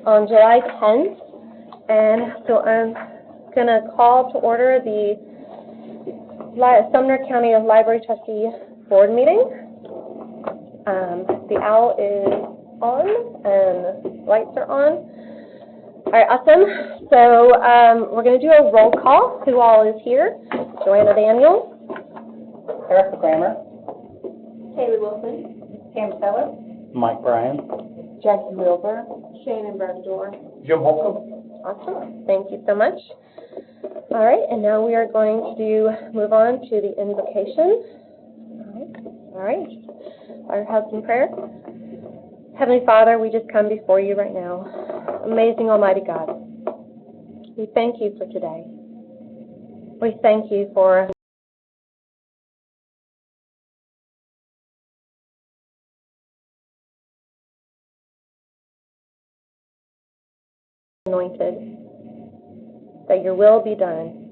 on July 10th, and so I'm going to call to order the Sumner County Library Trustee Board meeting. The owl is on and lights are on. All right, awesome. So we're going to do a roll call. Who all is here? Joanna Daniel. Erica Kramer. Haley Wilson. Cam2. Mike Bryan. Jackie Wilbur. Shannon Bergdor. Jim Holcomb. Awesome. Thank you so much. All right, and now we are going to move on to the invocation. All right. Our house in prayer. Heavenly Father, we just come before you right now. Amazing Almighty God. We thank you for today. We thank you for anointed, that your will be done.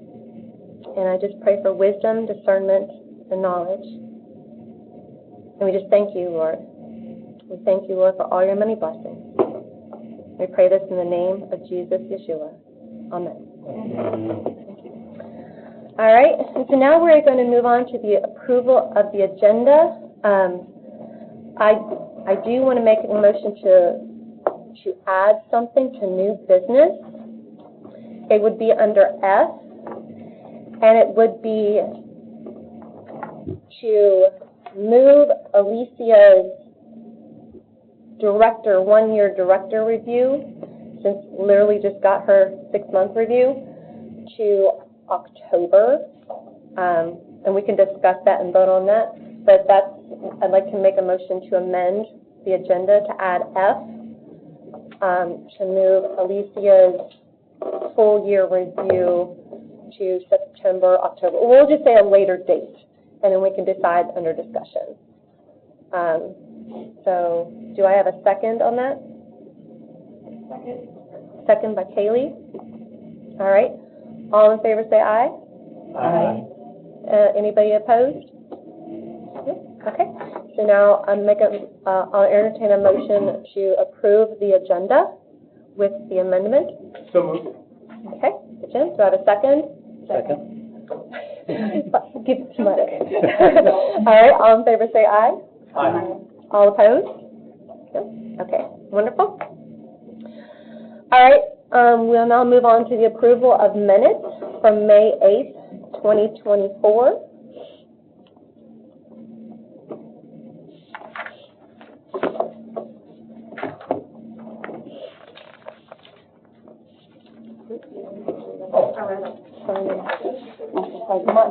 And I just pray for wisdom, discernment, and knowledge. And we just thank you, Lord. We thank you, Lord, for all your many blessings. We pray this in the name of Jesus, Yeshua. Amen. Thank you. All right, and so now we're going to move on to the approval of the agenda. I do want to make a motion to add something to new business. It would be under F, and it would be to move Alicia's one-year director review, since literally just got her 6-month review, to October. And we can discuss that and vote on that. But I'd like to make a motion to amend the agenda to add F, to move Alicia's full-year review to September, October. We'll just say a later date, and then we can decide under discussion. So, do I have a second on that? Second. Second by Kaylee. All right. All in favor say aye. Aye. Anybody opposed? Okay. So now I'll entertain a motion to approve the agenda with the amendment. So moved. Okay. Jim, do I have a second? Second. Give it to Mike. All right. All in favor say aye. Aye. All opposed? No? Okay. Wonderful. All right. We'll now move on to the approval of minutes from May 8th, 2024.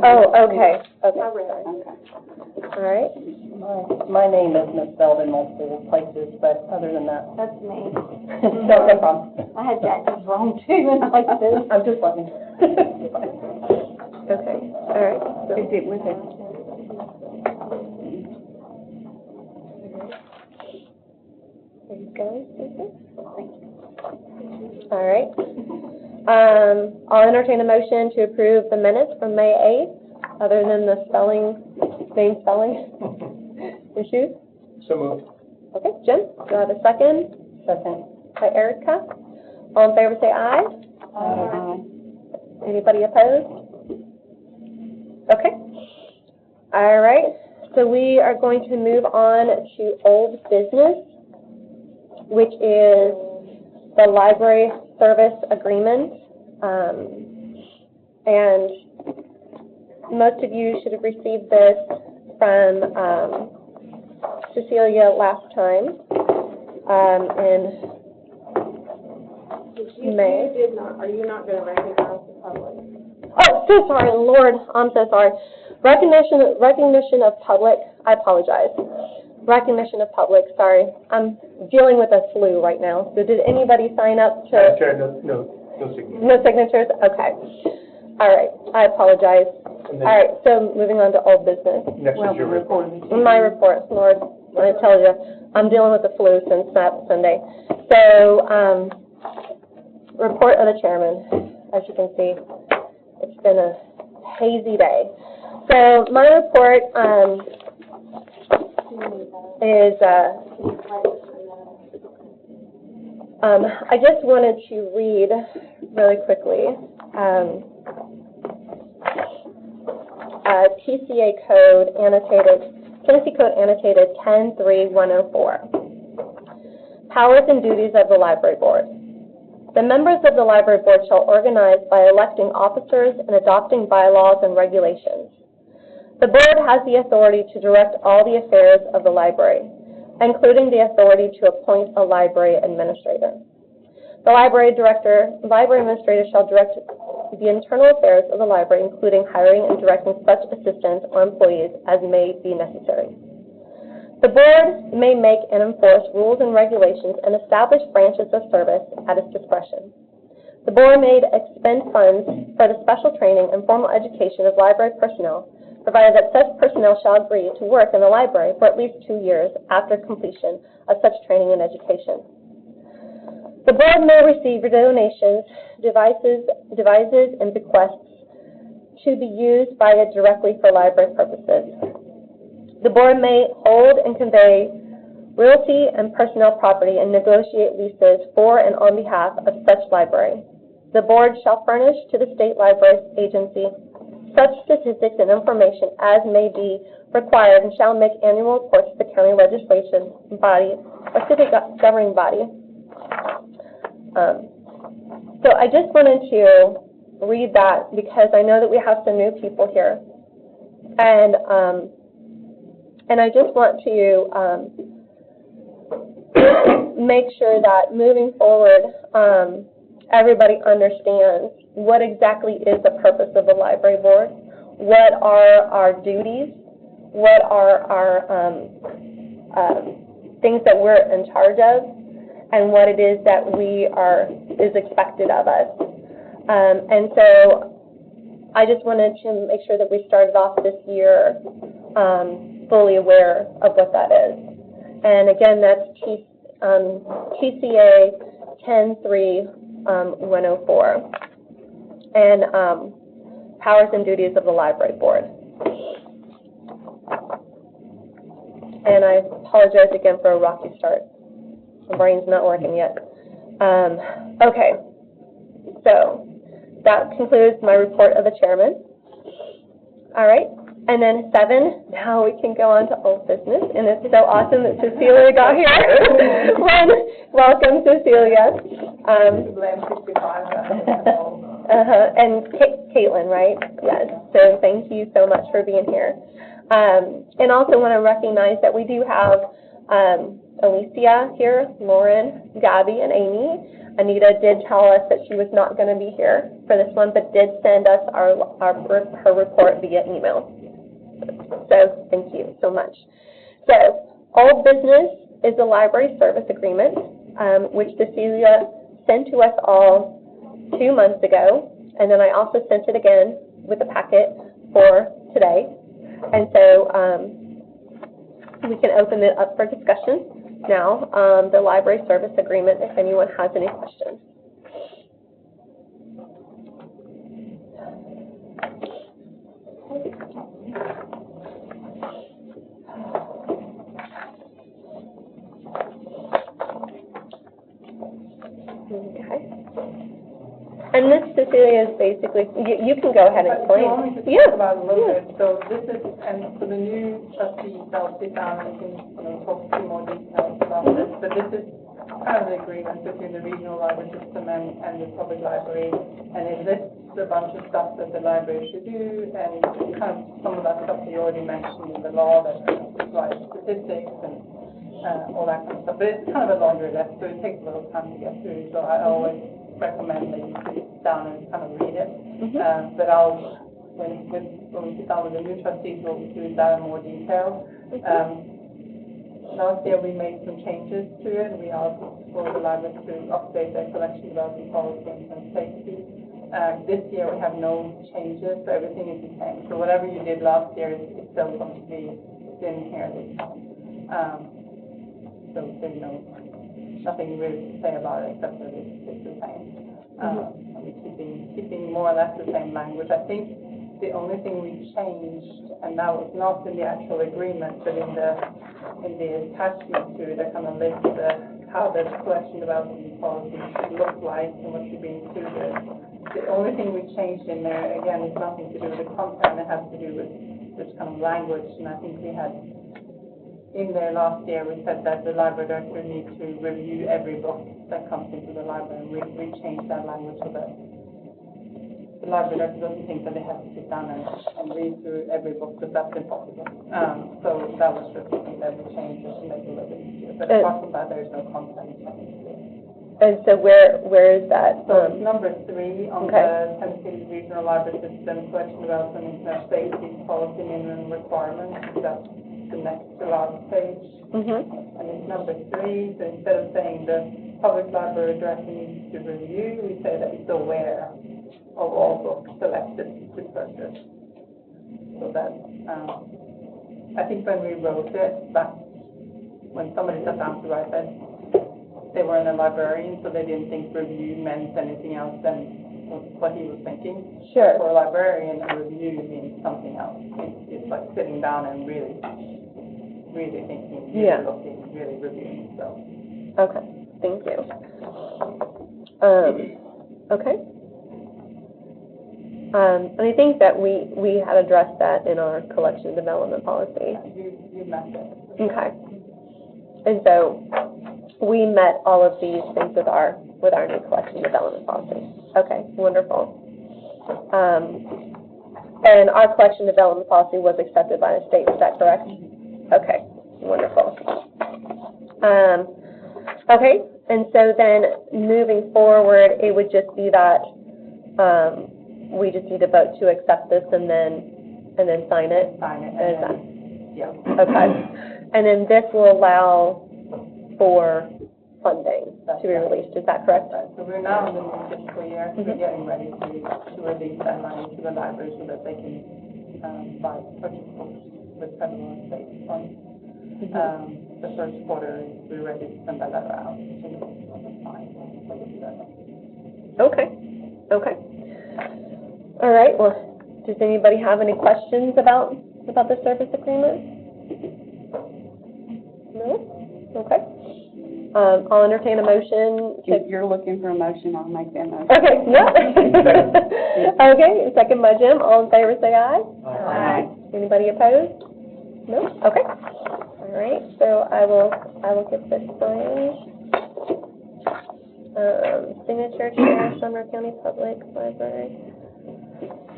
Oh, okay. Okay. All right. My name is misspelled in multiple places, but other than that, That's me. no problem. I had Jackie's wrong too, and I said, I'm just letting. Okay. All right. So, is it with it? there you go, Susan. All right. I'll entertain a motion to approve the minutes from May 8th, other than the name spelling issues. So moved. Okay, Jim, do I have a second? Second. By Erica. All in favor say aye. Anybody opposed? Okay. All right. So we are going to move on to old business, which is the library service agreement. And most of you should have received this from Cecilia last time in May. You did not, are you not going to recognize the public? Oh, so sorry, Lord, I'm so sorry. Recognition of public, I apologize. Recognition of public, sorry. I'm dealing with a flu right now. So did anybody sign up to? Chair, no signatures. No signatures? Okay. All right, I apologize. All right, so moving on to old business. Next is your report. My report, Lord, I tell you, I'm dealing with the flu since that Sunday. So, report of the chairman. As you can see, it's been a hazy day. So my report is I just wanted to read really quickly TCA code annotated, Tennessee Code annotated 103104. Powers and duties of the Library Board. The members of the Library Board shall organize by electing officers and adopting bylaws and regulations. The Board has the authority to direct all the affairs of the library, including the authority to appoint a library administrator. The library administrator shall direct the internal affairs of the library, including hiring and directing such assistants or employees as may be necessary. The Board may make and enforce rules and regulations and establish branches of service at its discretion. The Board may expend funds for the special training and formal education of library personnel, provided that such personnel shall agree to work in the library for at least 2 years after completion of such training and education. The Board may receive donations, devices, and bequests to be used by it directly for library purposes. The Board may hold and convey realty and personnel property and negotiate leases for and on behalf of such library. The Board shall furnish to the State Library Agency such statistics and information as may be required and shall make annual reports to the county legislation body or city governing body. So I just wanted to read that because I know that we have some new people here. And I just want to make sure that moving forward, everybody understands what exactly is the purpose of the library board, what are our duties, what are our things that we're in charge of, and what it is that is expected of us. And so I just wanted to make sure that we started off this year fully aware of what that is. And again, that's TCA 103104 and powers and duties of the library board. And I apologize again for a rocky start. My brain's not working yet. Okay, so that concludes my report of the chairman. All right, and then 7, now we can go on to old business, and it's so awesome that Cecilia got here. Welcome, Cecilia. And Caitlin, right? Yes, so thank you so much for being here. And also want to recognize that we do have Alicia here, Lauren, Gabby, and Amy. Anita did tell us that she was not going to be here for this one, but did send us her report via email. So thank you so much. So old business is the library service agreement, which Cecilia sent to us all 2 months ago, and then I also sent it again with a packet for today. And so we can open it up for discussion now, the library service agreement, if anyone has any questions. Okay. And this, Cecilia, is basically, you can go ahead and explain. Yeah. About a little bit. So this is, and for the new trustees, I'll sit down and we can talk through more details about this. But this is kind of the agreement between the regional library system and the public library. And it lists a bunch of stuff that the library should do, and kind of some of that stuff you already mentioned in the law, that provides statistics and all that kind of stuff. But it's kind of a longer list, so it takes a little time to get through. So I always recommend that you sit down and kind of read it. But when we sit down with the new trustees, we'll do that in more detail. Last year we made some changes to it. We asked for the library to update their collection development policies and safety. This year we have no changes, so everything is the same. So whatever you did last year is still going to be in here this time. So there's nothing really to say about it except that it's the same. We're keeping more or less the same language. I think the only thing we changed, and that was not in the actual agreement, but in the attachment to it, that kind of lists the how the collection development policy should look like and what should be included. The only thing we changed in there, again, is nothing to do with the content, it has to do with just kind of language, and I think we had, in there last year, we said that the library director needs to review every book that comes into the library, and we changed that language so that the library director doesn't think that they have to sit down and read through every book, because that's impossible. So that was just something that we changed to make it a little bit easier, but apart from that, there's no content. And so where is that? So it's number 3 on Okay. the Tennessee Regional Library System Collection Development Internet Safety Policy Minimum Requirements. That's the next to last page. And it's number 3. So instead of saying the public library director needs to review, we say that it's aware of all books selected to purchase. So that I think when we wrote it, back when somebody sat down to write it, they weren't a librarian, so they didn't think review meant anything else than what he was thinking. Sure. For a librarian, a review means something else. It's like sitting down and really thinking, really looking, really reviewing. So. Okay, thank you. Okay. And I think that we had addressed that in our collection development policy. You met it. Okay. And so we met all of these things with our new collection development policy. Okay, wonderful. And our collection development policy was accepted by the state, is that correct? Okay, wonderful. Okay, and so then moving forward, it would just be that we just need to vote to accept this and then sign it? Sign it. Is that? Yeah. Okay. And then this will allow for funding to be released, is that correct? Right. So we're now in the new fiscal year, we're getting ready to release that money to the library so that they can buy purchase books with federal and state funds. The first quarter, we're ready to send that letter out. Okay, okay. All right, well, does anybody have any questions about the service agreement? No? Okay. I'll entertain a motion to... If you're looking for a motion, I'll make that motion. Okay, yeah. Okay, second by Jim. All in favor, say aye. Aye. Anybody opposed? No? Okay. All right, so I will get this signed. Signature chair, Sumner County Public Library.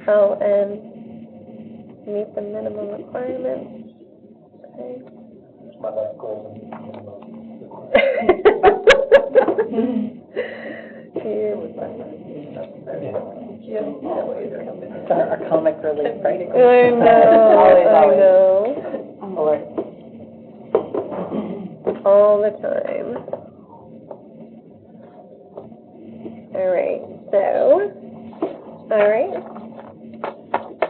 Oh, and meet the minimum requirements. Okay. My life goals Our comic relief, right? I know. All the time. All right,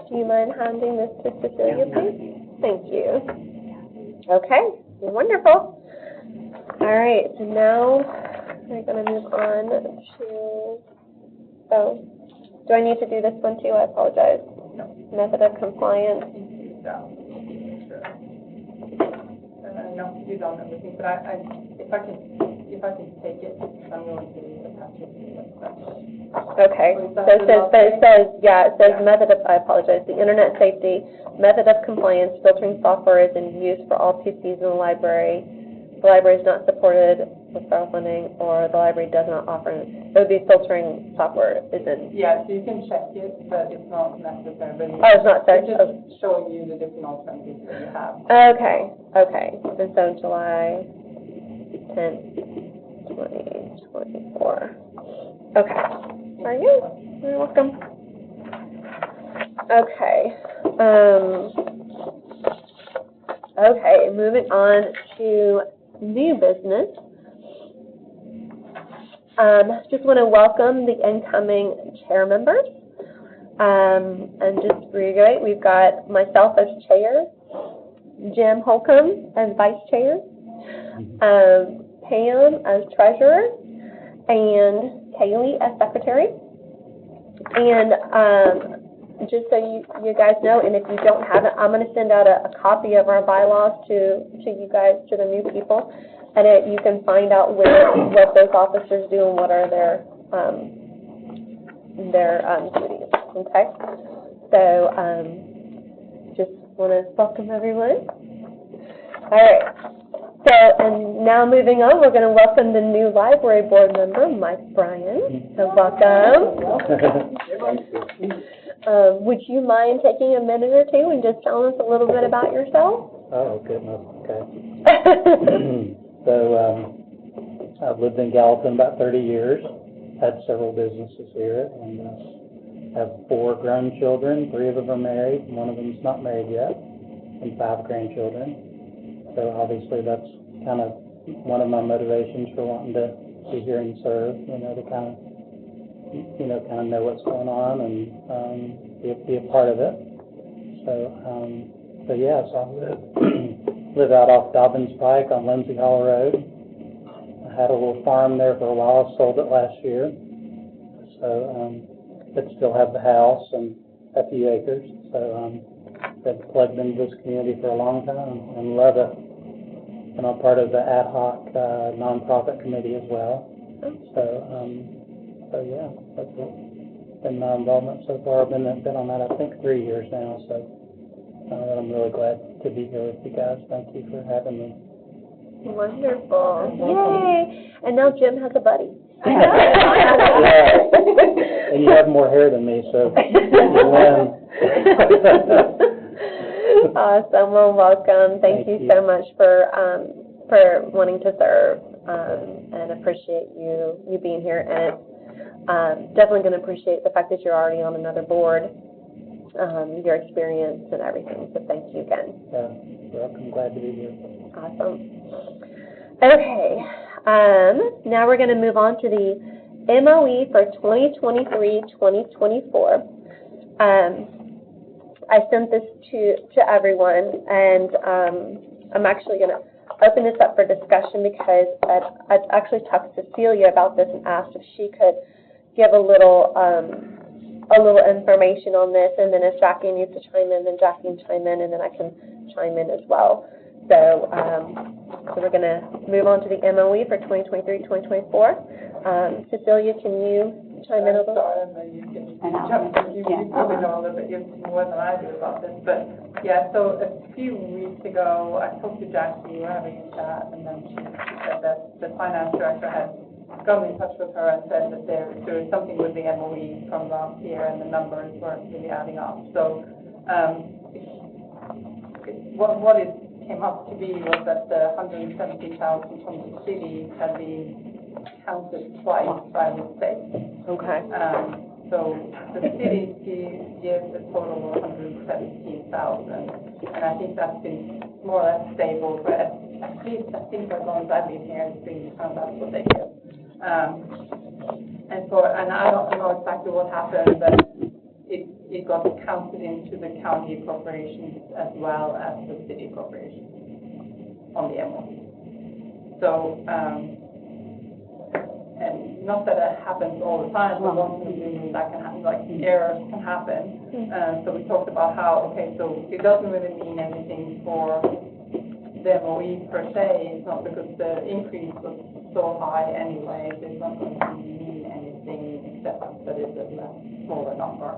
do you mind handing this to Cecilia, please? Thank you. Okay, wonderful. All right, so now we're going to move on to, do I need to do this one too? I apologize. No. Method of compliance. No, you don't have anything, but if I can take it, I'm going to attach it to the Okay, so it says method of, I apologize, the internet safety, method of compliance, filtering software is in use for all PCs in the library. The library is not supported with federal funding, or the library does not offer, it would be filtering software is in. Yeah, so you can check it, but it's not necessary. Oh, it's not It's necessary. just showing you the different alternatives that you have. Okay. And so July 10th, 2024. Okay. Are you? You're welcome. Okay. Okay, moving on to new business. Just want to welcome the incoming chair members. And just to reiterate, we've got myself as chair, Jim Holcomb as vice chair, Pam as treasurer, and Kaylee as secretary. And just so you guys know, and if you don't have it, I'm going to send out a copy of our bylaws to you guys, to the new people. you can find out what those officers do and what are their duties, okay? So, just want to welcome everyone. All right. So, and now moving on, we're going to welcome the new library board member, Mike Bryan. So, welcome. Would you mind taking a minute or two and just telling us a little bit about yourself? Oh, goodness, okay. So, I've lived in Gallatin about 30 years, had several businesses here, and have 4 grown children. 3 of them are married, 1 of them's not married yet, and 5 grandchildren. So obviously that's kind of one of my motivations for wanting to be here and serve, to kind of know what's going on and be a part of it. So yeah, so I live out off Dobbins Pike on Lindsay Hall Road. I had a little farm there for a while, sold it last year. So but still have the house and a few acres. So been plugged into this community for a long time and love it. And I'm part of the ad hoc nonprofit committee as well. So yeah, that's been my involvement so far. I've been on that, I think, 3 years now. So I'm really glad to be here with you guys. Thank you for having me. Wonderful. Yay. And now Jim has a buddy. Yeah. And you have more hair than me, so you win. Awesome. Well, welcome. Thank you so much for wanting to serve, and appreciate you being here. And definitely going to appreciate the fact that you're already on another board, your experience and everything. So thank you again. Yeah, well, I'm glad to be here. Awesome. Okay. Now we're going to move on to the MOE for 2023-2024. I sent this to everyone, and I'm actually going to open this up for discussion because I'd actually talked to Cecilia about this and asked if she could give a little information on this, and then if Jackie needs to chime in, then Jackie can chime in, and then I can chime in as well. So we're going to move on to the MOE for 2023-2024. Cecilia, can you chime in a little? And then you can jump in. You probably know a little bit more than I do about this. But yeah, so a few weeks ago, I talked to Jackie, we were having a chat, and then she said that the finance director had gotten in touch with her and said that there was something with the MOE from last year and the numbers weren't really adding up. So what it came up to be was that the 170,000 from the city had been counted twice by mistake. Okay. So the city gives a total of 117,000, and I think that's been more or less stable for at least, I think, as long as I've been here, it's been kind of that's what they give. And I don't know exactly what happened, but it got counted into the county appropriations as well as the city appropriations on the MOE. So, and not that it happens all the time, but once in a blue moon that can happen, like errors can happen. So we talked about how, okay, so it doesn't really mean anything for the MOE per se. It's not because the increase was so high anyway, so it's not going to mean anything except that it's a smaller number.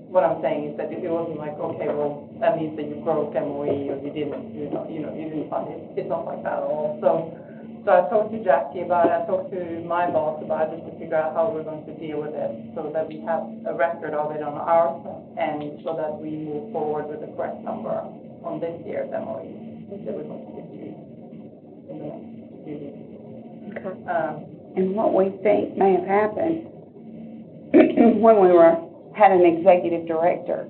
What I'm saying is that it wasn't like, okay, well, that means that you broke MOE or you didn't, you didn't fund it. It's not like that at all. So I talked to Jackie about it. I talked to my boss about it to figure out how we're going to deal with it so that we have a record of it on our end so that we move forward with the correct number on this year's MOE that we're going to give you in the next few weeks. Okay. And what we think may have happened when we had an executive director,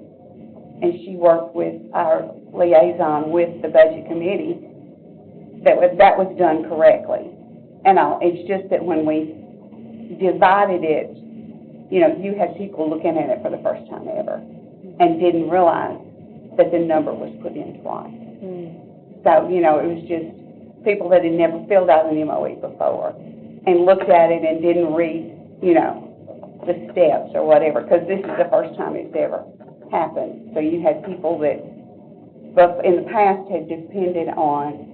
and she worked with our liaison with the budget committee, that was done correctly. And it's just that when we divided it, you had people looking at it for the first time ever and didn't realize that the number was put in twice. So, it was just people that had never filled out an MOE before and looked at it and didn't read, the steps or whatever, because this is the first time it's ever happened. So you had people that in the past had depended on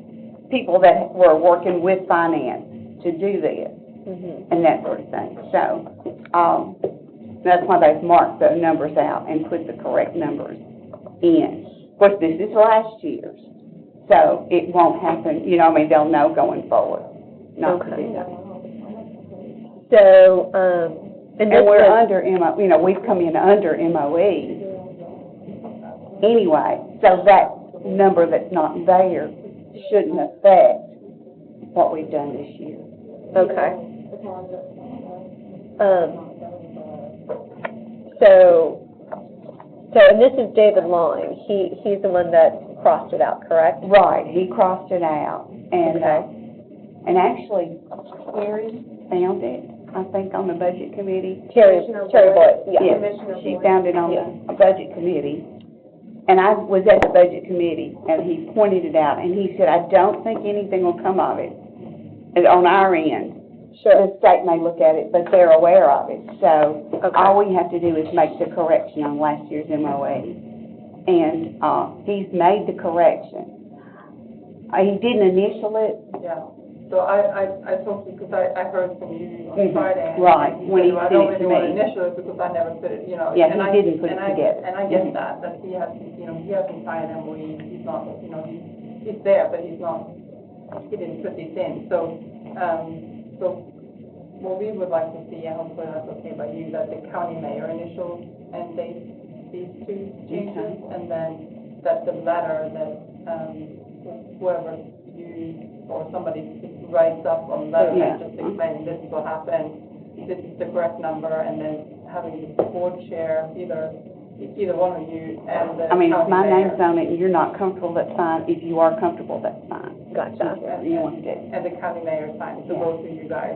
people that were working with finance to do this Mhm. and that sort of thing. So, that's why they've marked the numbers out and put the correct numbers in. Of course, this is last year's, so it won't happen, you know, I mean, they'll know going forward not to Okay. do that. So, and this And we're was, under you know, we've come in under MOE anyway, so that number that's not there shouldn't affect what we've done this year. okay. So, and this is David Long. He's the one that crossed it out, correct? Right, he crossed it out, and, Okay. and actually, Terry found it, I think, on the budget committee. Terry Commissioner Boyd, yeah. Yes, Commissioner she Boyd. found it on the budget committee, and I was at the budget committee, and he pointed it out, and he said, I don't think anything will come of it, and on our end. Sure. The state may look at it, but they're aware of it, so Okay. all we have to do is make the correction on last year's MOA. And, he's made the correction. He didn't initial it. Yeah, so I talked to, because I heard from you on Friday. and Right, you when said, he "Well, I sent don't it to really want to me." initial it because I never put it, you know. Yeah, and he I- didn't put it and I- together. And I get Mhm. that he hasn't, you know, he hasn't signed MOE, he's not, you know, he's there, but he didn't put these in. So what we would like to see, and hopefully that's okay by you, that the county mayor initials and dates these two changes, and then that the letter that, whoever you or somebody writes up on letter, Yeah. just explaining this is what happened, this is the correct number, and then having the board chair, either one of you and the I mean, if county my mayor. name's on it and you're not comfortable, that's fine. If you are comfortable, that's fine. Gotcha. Whatever you want to do. And the county mayor signs, so Yeah. both of you guys,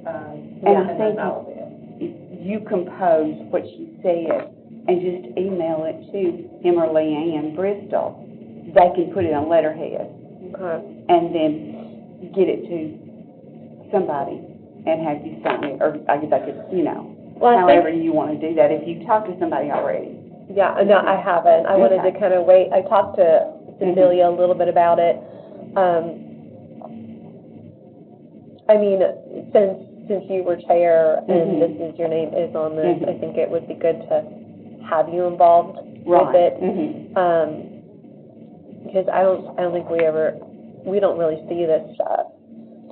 And I and then think that will be it. if you compose what she said and just email it to him or Leanne Bristol, they can put it on letterhead Okay. and then get it to somebody and have you sign it, or I guess I could, you know, Well, I however think, you want to do that, if you talk to somebody already. yeah, no, I haven't. I wanted to Okay. kind of wait. I talked to Cecilia a little bit about it. I mean, since you were chair and Mhm. this is, your name is on this, Mhm. I think it would be good to have you involved with Right. it. Mhm. Because I don't think we don't really see this stuff.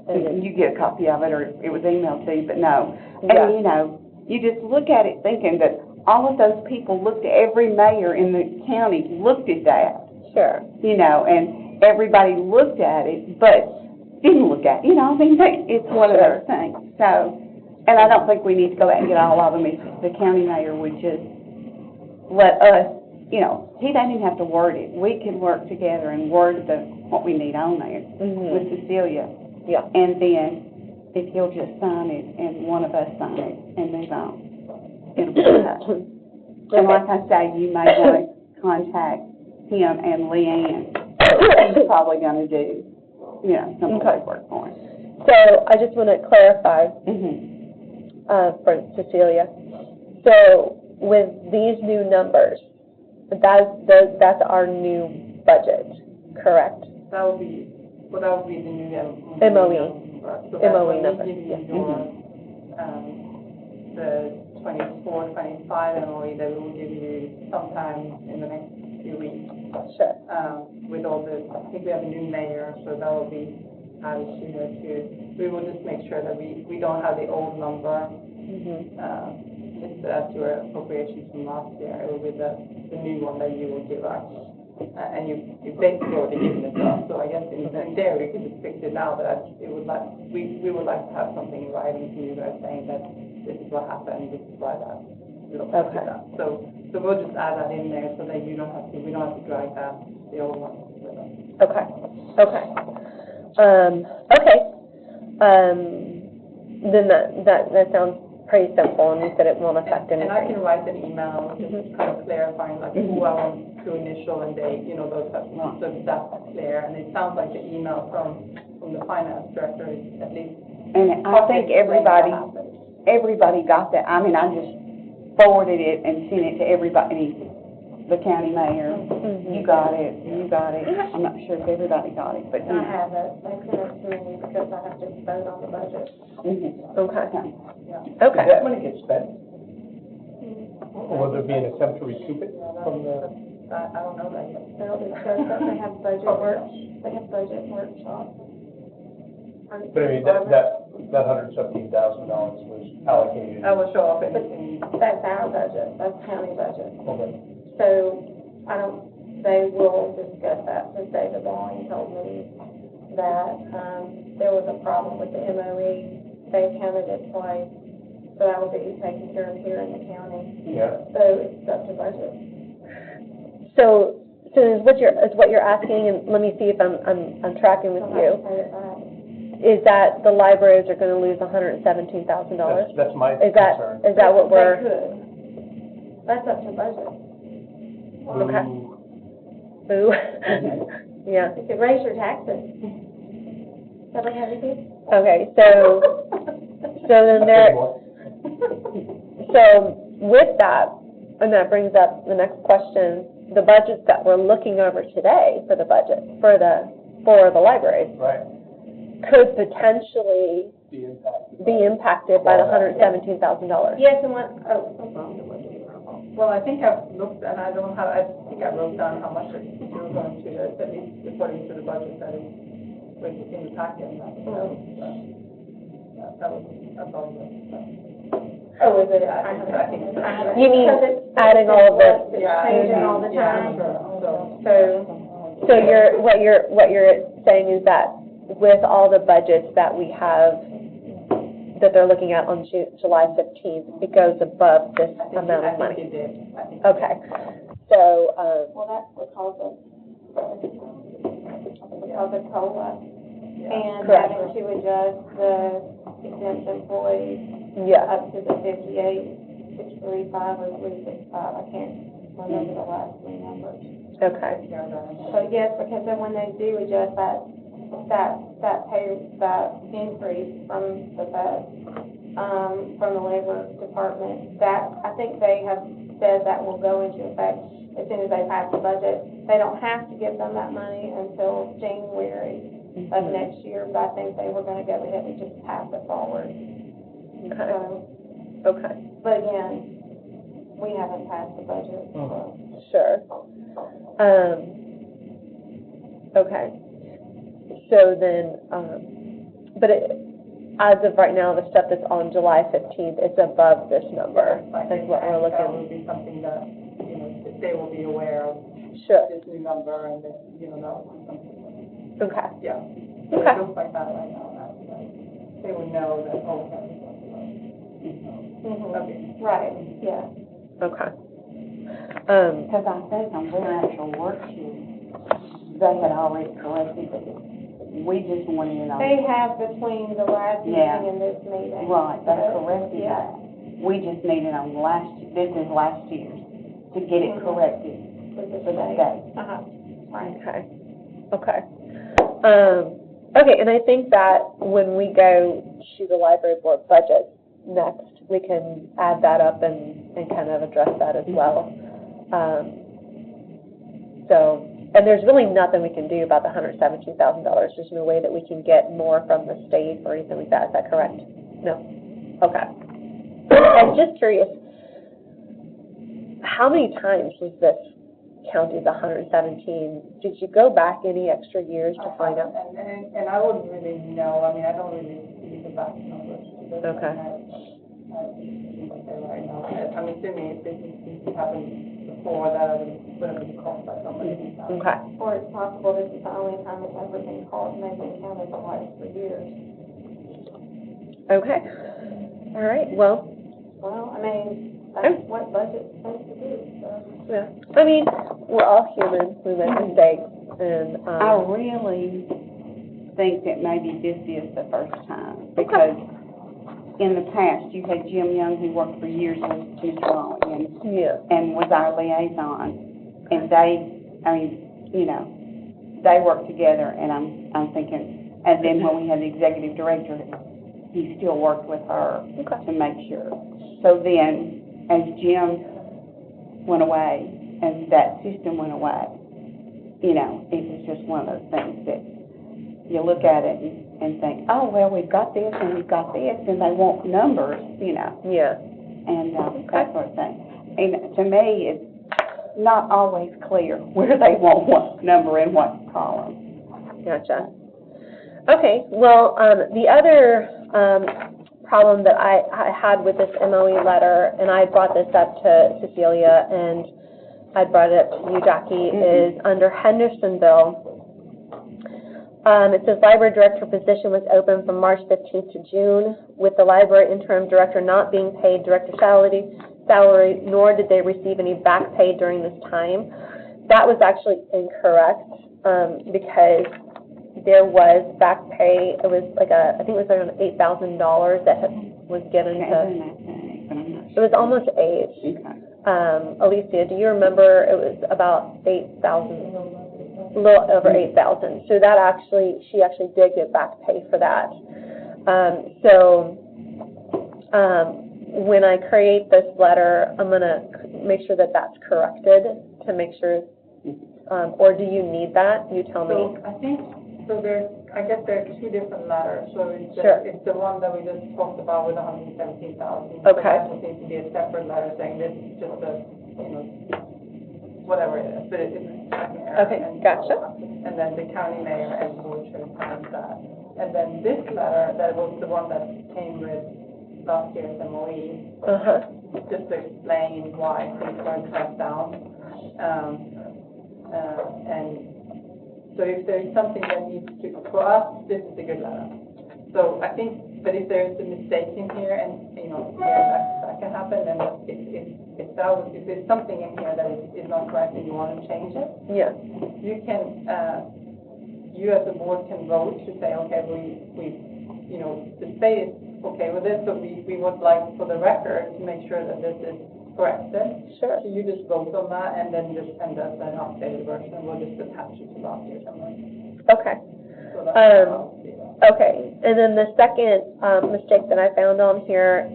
And it's- You get a copy of it, or it was emailed to you, but no. Yeah. And, you know, you just look at it thinking that all of those people looked, every mayor in the county looked at that, Sure. you know, and everybody looked at it, but didn't look at it, you know, I mean, it's one of those things. So, and I don't think we need to go out and get all of them. If the county mayor would just let us, you know, he doesn't even have to word it. We can work together and word what we need on there Mhm. with Cecilia. Yeah. And then, if he'll just sign it, and one of us sign it, and move on, it'll be okay. And like I say, you may want to contact him and Leanne. He's probably gonna do, you know, some Okay. paperwork for him. So I just want to clarify for Cecilia. So with these new numbers, that's our new budget, correct? That would be the new MOE. So that's MOE when number, we give yeah. you your, the 24, 25 MOE that we will give you sometime in the next few weeks. Sure. With all the, I think we have a new mayor, so that will be added to there too. We will just make sure that we don't have the old number, listed as your appropriations from last year. It will be the new one that you will give us. And you basically already given it to us, so I guess in there we can just fix it now, but we would like to have something in writing from you guys saying that this is what happened, this is why that looks like Okay. that. So we'll just add that in there so that we don't have to drag the old one with us. Okay. Okay. Then that sounds pretty simple, and you said it won't affect And I anything. can write an email just kind of clarifying like who I want to initial and date, you know, those types of things, so that's clear. And it sounds like the email from the finance director is at least. And I think everybody got that. I mean, I just forwarded it and sent it to everybody the county mayor, Mhm. you got it, you got it. I'm not sure if everybody got it, but you I know. have it, they sent it to me because I have to vote on the budget. Mhm. Okay, Did okay. that money get spent? Or will there be an attempt to recoup it from the? I don't know that yet. They'll discuss that, they have budget workshops. But I mean, that $117,000 was allocated. I will show up in. That's our budget, that's county budget. Okay. So, they will discuss that, because David Long told me that, there was a problem with the MOE, they counted it twice, so that will be taken care of here in the county, Yeah. so it's up to budget. So is what you're asking, and let me see if I'm tracking with They'll you, have to pay it back. is that the libraries are gonna lose $117,000? That's my Is that concern. what we're? They could, that's up to budget. Okay. Ooh. Boo. Yeah, You could raise your taxes. Is that what you have to do? okay, so then there, so with that, and that brings up the next question, the budgets that we're looking over today for the budget, for the libraries, Right, could potentially the impact. be impacted by the $117,000. Yes, and what, what's wrong with what you wrote? Well, I think I've looked, and I think I wrote down how much you're going to, at least according to the budget that is in the packet. That's all. Oh, is it? I think so. You mean Because it's- adding all of the- It's changing all the time. So what you're saying is that with all the budgets that we have, that they're looking at on July 15th, it goes above this amount of I money? think it did. I think it Okay, so, Well, that's because of COLA and Correct. having to adjust the exempt employees yeah, up to the 58,635 or 365. I can't remember the last three numbers. okay, But yes, because then when they do adjust that increase from the Fed, from the Labor Department, that, I think they have said that will go into effect as soon as they pass the budget. They don't have to give them that money until January of next year, but I think they were gonna go ahead and just pass it forward. okay, So, okay, but again, we haven't passed the budget, so. sure. Okay, so then, but as of right now, the stuff that's on July 15th is above this number, I is think what we're that looking, will be something that, that they will be aware of sure, this new number and that, that will be something. okay, Yeah. So Okay. it looks like that right now, that they would know that, oh, okay. Okay. Right, yeah. okay. Because I think on their actual worksheet, they had already corrected it. We just wanted it on. They have between the last Yeah. meeting and this meeting. Right, they So, corrected yeah. that. We just needed on this is last year's, to get it corrected For this for the day. state. Right. Okay, okay. Okay, and I think that when we go to the library board budget next, we can add that up and kind of address that as well. So, and there's really nothing we can do about the $117,000. There's no way that we can get more from the state or anything like that. Is that correct? No? Okay. I'm just curious, how many times was this counted, the 117? Did you go back any extra years to find out? And I wouldn't really know, I mean, I don't really see the back numbers. Okay. Right now, I'm assuming if this happened before that, it would have been called by somebody. Okay. Or it's possible this is the only time it's ever been called and they've been counted twice for years. Okay. All right, well, Well, I mean, that's what budget's supposed to do, so. yeah. I mean, we're all human, we make mistakes, and, I really think that maybe this is the first time, because in the past, you had Jim Young, who worked for years with Mr. Raleigh, yeah, and was our liaison, and they, I mean, they worked together, and I'm thinking, and then when we had the executive director, he still worked with her okay, to make sure. So then, as Jim went away, and that system went away. You know, it was just one of those things that you look at it and think, oh, well, we've got this and we've got this, and they want numbers, you know, Yeah. and that sort of thing. And to me, it's not always clear where they want what number in what column. Gotcha. Okay, well, the other problem that I had with this MOE letter, and I brought this up to Cecilia, and I brought it up to you, Jackie, is under Hendersonville. It says library director position was open from March 15th to June, with the library interim director not being paid director salary, nor did they receive any back pay during this time. That was actually incorrect, because there was back pay. It was like I think it was around $8,000 that was given to. It was almost 8. Okay. Alicia, do you remember? It was about 8,000, a little over 8,000. So that she actually did get back pay for that. When I create this letter, I'm gonna make sure that that's corrected to make sure. Or do you need that? You tell me. So I think, I guess there are 2 different letters. So it's the one that we just talked about with 117,000. Okay. So that just needs to be a separate letter saying this is just whatever it is, but it's an error. Okay, gotcha. And then the county mayor and board should have that. And then this letter, that was the one that came with last year's MOE, just to explain why things weren't cut down. And so if there's something that needs to, for us, this is a good letter. So I think, but if there's a mistake in here, and that can happen, then if there's something in here that is not correct and you want to change it, Yeah. you can, you as a board can vote to say, okay, the state is okay with this, so we would like for the record to make sure that this is corrected. Sure. So you just vote on that and then just send us an updated version, and we'll just attach it to last year's summary. Okay. So that's Okay. And then the second mistake that I found on here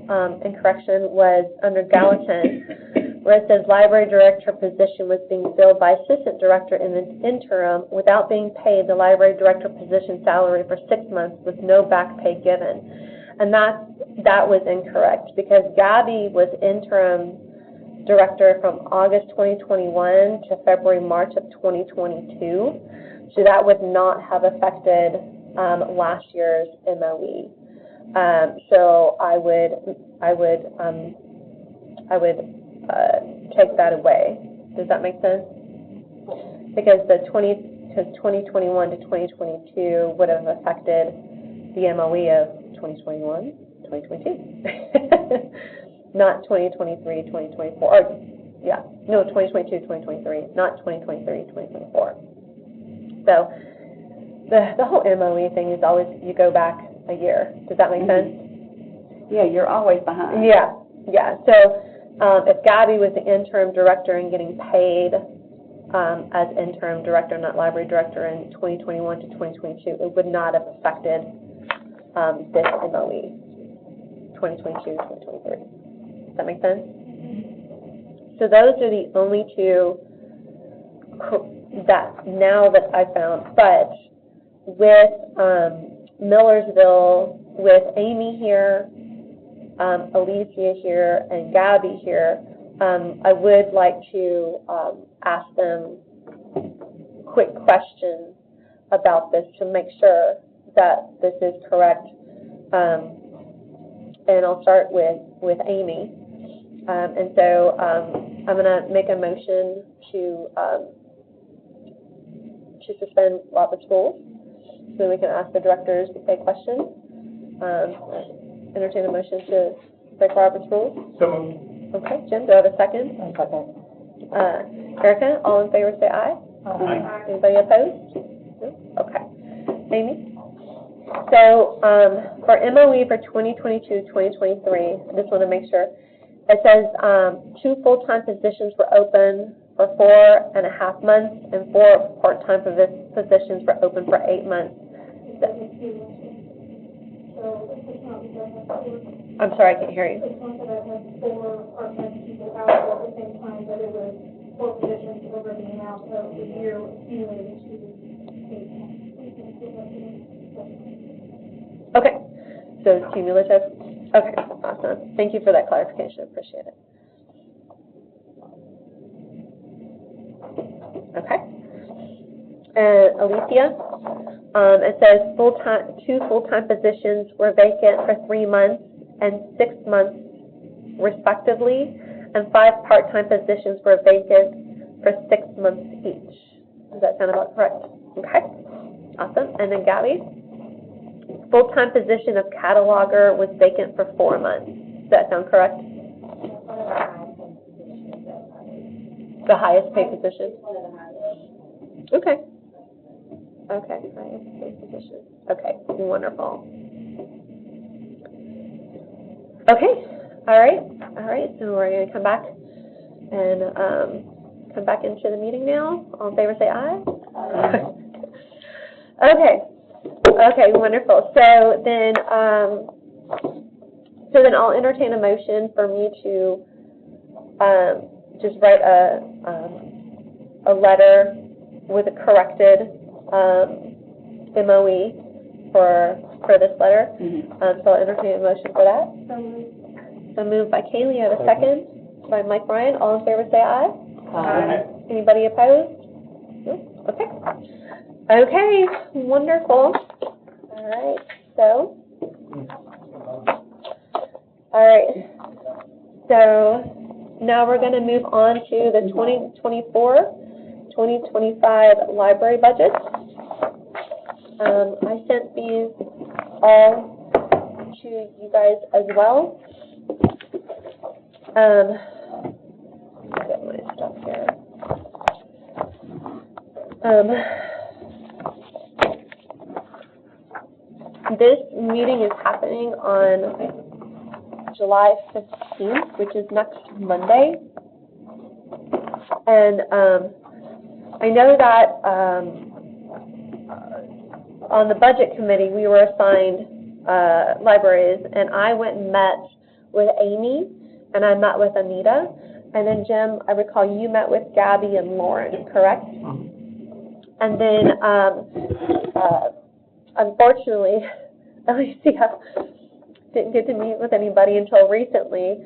in correction was under Gallatin, where it says library director position was being filled by assistant director in the interim without being paid the library director position salary for 6 months with no back pay given. And that was incorrect, because Gabby was interim director from August 2021 to March of 2022. So that would not have affected last year's MOE. So I would take that away. Does that make sense? Because 2021 to 2022 would have affected the MOE of 2021, 2022. Not 2023, 2024, or, 2022, 2023, not 2023, 2024. So, the whole MOE thing is always, you go back a year. Does that make sense? Yeah, you're always behind. Yeah. So, if Gabby was the interim director and getting paid as interim director, not library director, in 2021 to 2022, it would not have affected this MOE, 2022, 2023. Does that make sense? So those are the only 2 that now that I found. But with Millersville, with Amy here, Alicia here, and Gabby here, I would like to ask them quick questions about this to make sure that this is correct. And I'll start with Amy. And so I'm going to make a motion to suspend Robert's rules so we can ask the directors a question. Entertain a motion to break Robert's rules. So moved. Okay, Jim, do I have a second? Second. Erica, all in favor say aye. Aye. Anybody opposed? No? Okay. Amy? So for MOE for 2022-2023, I just want to make sure, it says 2 full-time positions were open for 4.5 months and 4 part-time positions were open for 8 months. I'm sorry, I can't hear you. It's not that I had 4 part-time people out at the same time, but it was 4 positions over the amount of the year cumulative to the Okay, so it's cumulative? Okay, awesome. Thank you for that clarification, appreciate it. Okay. And Alicia, it says two full-time positions were vacant for 3 months and 6 months respectively, and 5 part-time positions were vacant for 6 months each. Does that sound about correct? Okay, awesome. And then Gabby, full-time position of cataloger was vacant for 4 months. Does that sound correct? The highest paid position? Okay. Okay, highest paid position. Okay, wonderful. Okay, all right, so we're going to come back and come back into the meeting now. All in favor say aye. Aye. Okay, wonderful. So then I'll entertain a motion for me to just write a letter with a corrected MOE for this letter. So I'll entertain a motion for that. So moved by Kaylee. I have a second by Mike Ryan. All in favor say aye. Aye. Anybody opposed? No? Okay. Okay, wonderful. All right, so now we're going to move on to the 2024-2025 library budget. I sent these all to you guys as well. Get my stuff here. This meeting is happening on July 15th, which is next Monday. And I know that on the budget committee, we were assigned libraries, and I went and met with Amy, and I met with Anita. And then, Jim, I recall you met with Gabby and Lauren, correct? And then, unfortunately, Alicia didn't get to meet with anybody until recently.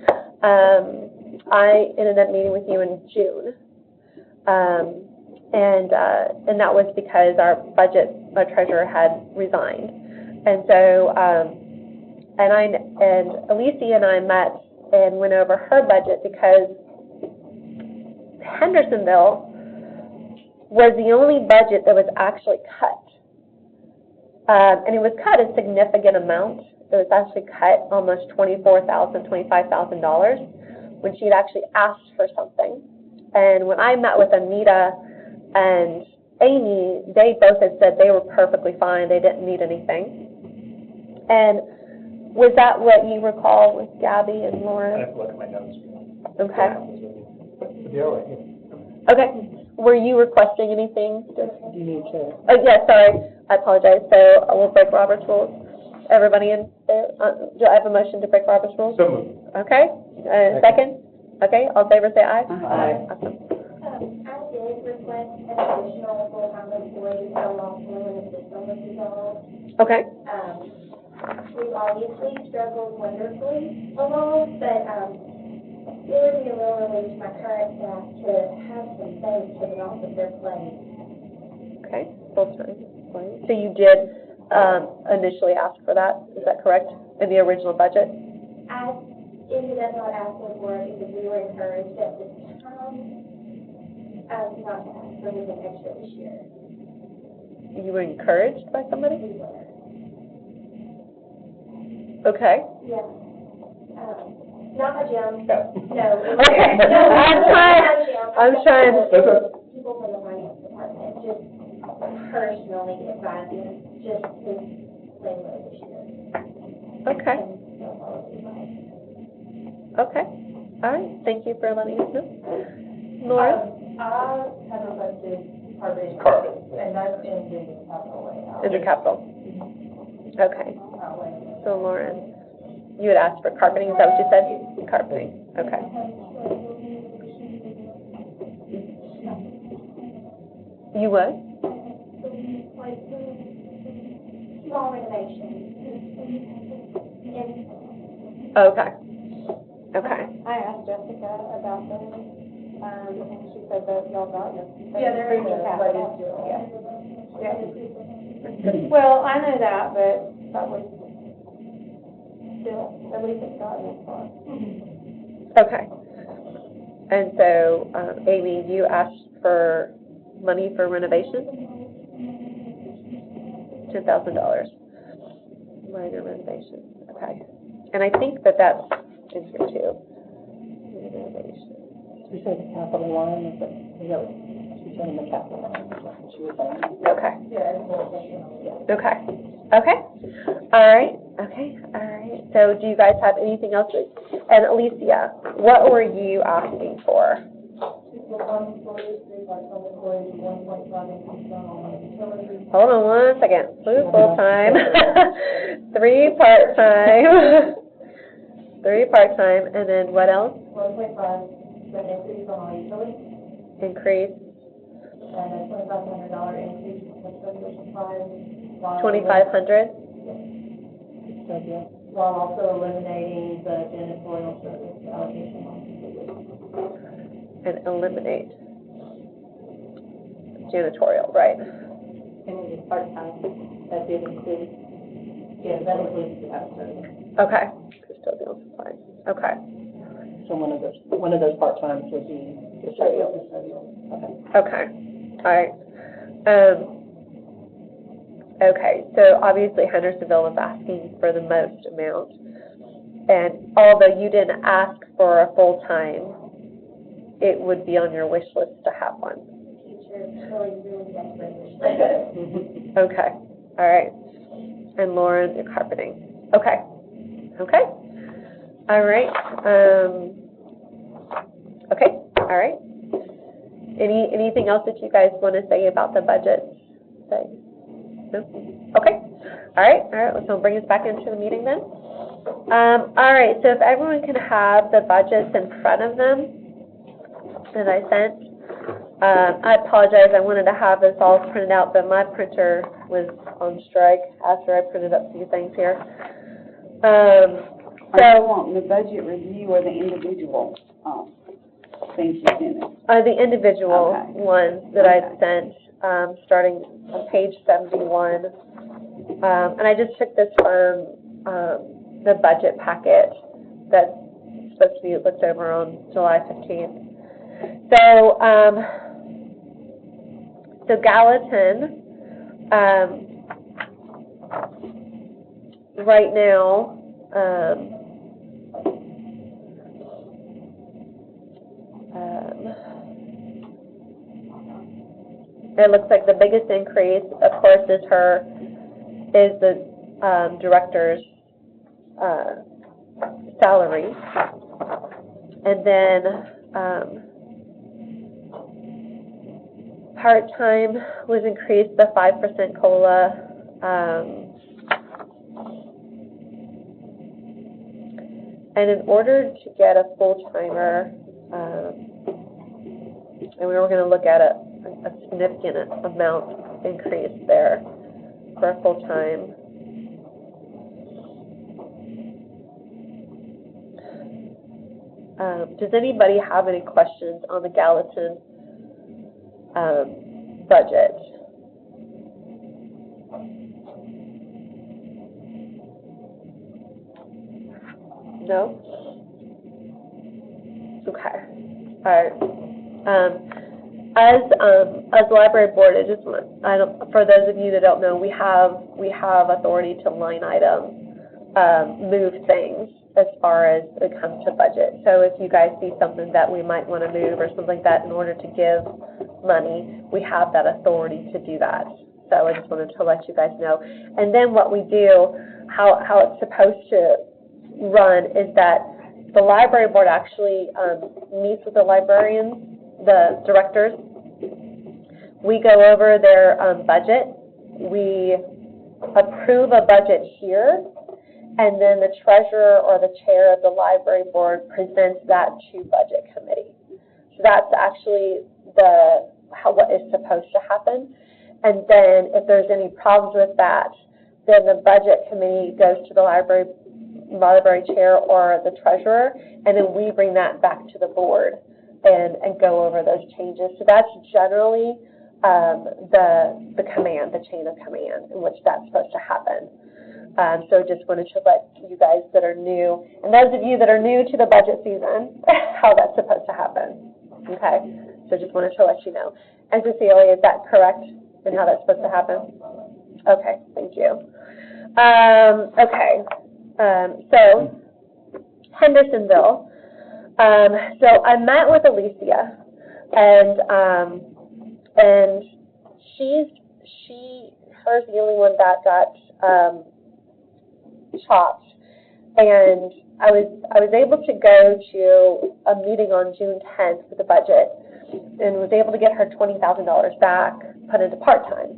I ended up meeting with you in June. And that was because our treasurer had resigned. And so, and Alicia and I met and went over her budget because Hendersonville was the only budget that was actually cut. And it was cut a significant amount. It was actually cut almost $24,000, $25,000 when she had actually asked for something. And when I met with Anita and Amy, they both had said they were perfectly fine. They didn't need anything. And was that what you recall with Gabby and Lauren? I have to look at my notes. Okay. Yeah. Okay. Were you requesting anything? You need to. Oh, yeah, sorry. I apologize. So we'll break Robert's rules. Everybody in there? Do I have a motion to break Robert's rules? So moved. Okay. Second? Okay. All in favor say aye. Aye. Awesome. I did request an additional full-time employee along when the system was dissolved. Okay. We've obviously struggled wonderfully along, but it would be a real relief to my current staff to have some things taken off of their plate. Okay. Full time. So you did initially ask for that, is that correct, in the original budget? I ended up not asking for it because we were encouraged at this time not to ask for anything extra this year. You were encouraged by somebody? We were. Okay. Yeah. Not by Jim. Yeah. No. Okay. No, I'm trying. That's it. People from the finance department just personally advising just to play with this year. Okay. Okay. All right. Thank you for letting us know. Laura? I have requested Carbon. and that's in the capital layout. Under capital. Okay. So Lauren, you had asked for carpeting, is that what you said? Carpeting. Okay. You would? Like, small renovations. Okay. Okay. I asked Jessica about them, and she said that y'all got them. Yeah, they're in Approved the capital. budget. Yeah. Well, I know that, but that was still, at least it's gotten this far. Okay. And so, Amy, you asked for money for renovation? $10,000. Minor renovation. Okay. And I think that that's in here too. Renovation. You said the capital line, is that she said in the capital line, is that what she was saying? Okay. Yeah, it's more. Okay. Okay. All right. Okay. All right. So do you guys have anything else? And Alicia, what were you asking for? Hold on one second. 2 full-time, 3 part-time, 3 part-time, and then what else? 1.5, the increase on our utilities, Increase and a $2,500 increase in the social supplies. 2,500. While also eliminating the janitorial service allocation line. And eliminate janitorial, right? And it is part-time, that did include, yeah, that includes the custodian. Okay. Custodial supplies. Okay. So one of those part-times would be custodial. Okay. All right. Okay. So obviously Hendersonville was asking for the most amount, and although you didn't ask for a full-time, it would be on your wish list to have one. Teacher, really, really desperate. Okay. All right. And Lauren, your carpeting. Okay. Okay. All right. Okay. All right. Anything else that you guys want to say about the budget? Say? No? Okay. All right. All right. So bring us back into the meeting then. All right. So if everyone can have the budgets in front of them that I sent. I apologize. I wanted to have this all printed out, but my printer was on strike after I printed up a few things here. Are you wanting the budget review or the individual, things you sent us? The individual Okay. ones that I'd sent, starting on page 71. And I just took this from the budget packet that's supposed to be looked over on July 15th. So, Gallatin, right now, it looks like the biggest increase, of course, is the director's salary, and then part-time was increased the 5% COLA. And in order to get a full-timer, and we were going to look at a significant amount increase there for a full-time. Does anybody have any questions on the Gallatin budget? No? Okay. All right. As library board, for those of you that don't know, we have authority to line item move things as far as it comes to budget. So if you guys see something that we might want to move or something like that in order to give money, we have that authority to do that. So I just wanted to let you guys know. And then what we do, how it's supposed to run is that the library board actually meets with the librarians, the directors. We go over their budget. We approve a budget here, and then the treasurer or the chair of the library board presents that to budget committee. So that's actually the what is supposed to happen. And then if there's any problems with that, then the budget committee goes to the library chair or the treasurer, and then we bring that back to the board and go over those changes. So that's generally the command, the chain of command in which that's supposed to happen. So just wanted to let you guys that are new, and those of you that are new to the budget season, how that's supposed to happen. Okay, so just wanted to let you know. And Cecilia, is that correct in how that's supposed to happen? Okay, thank you. So Hendersonville. So I met with Alicia, and hers the only one that got chopped, and I was able to go to a meeting on June 10th for the budget, and was able to get her $20,000 back, put into part-time,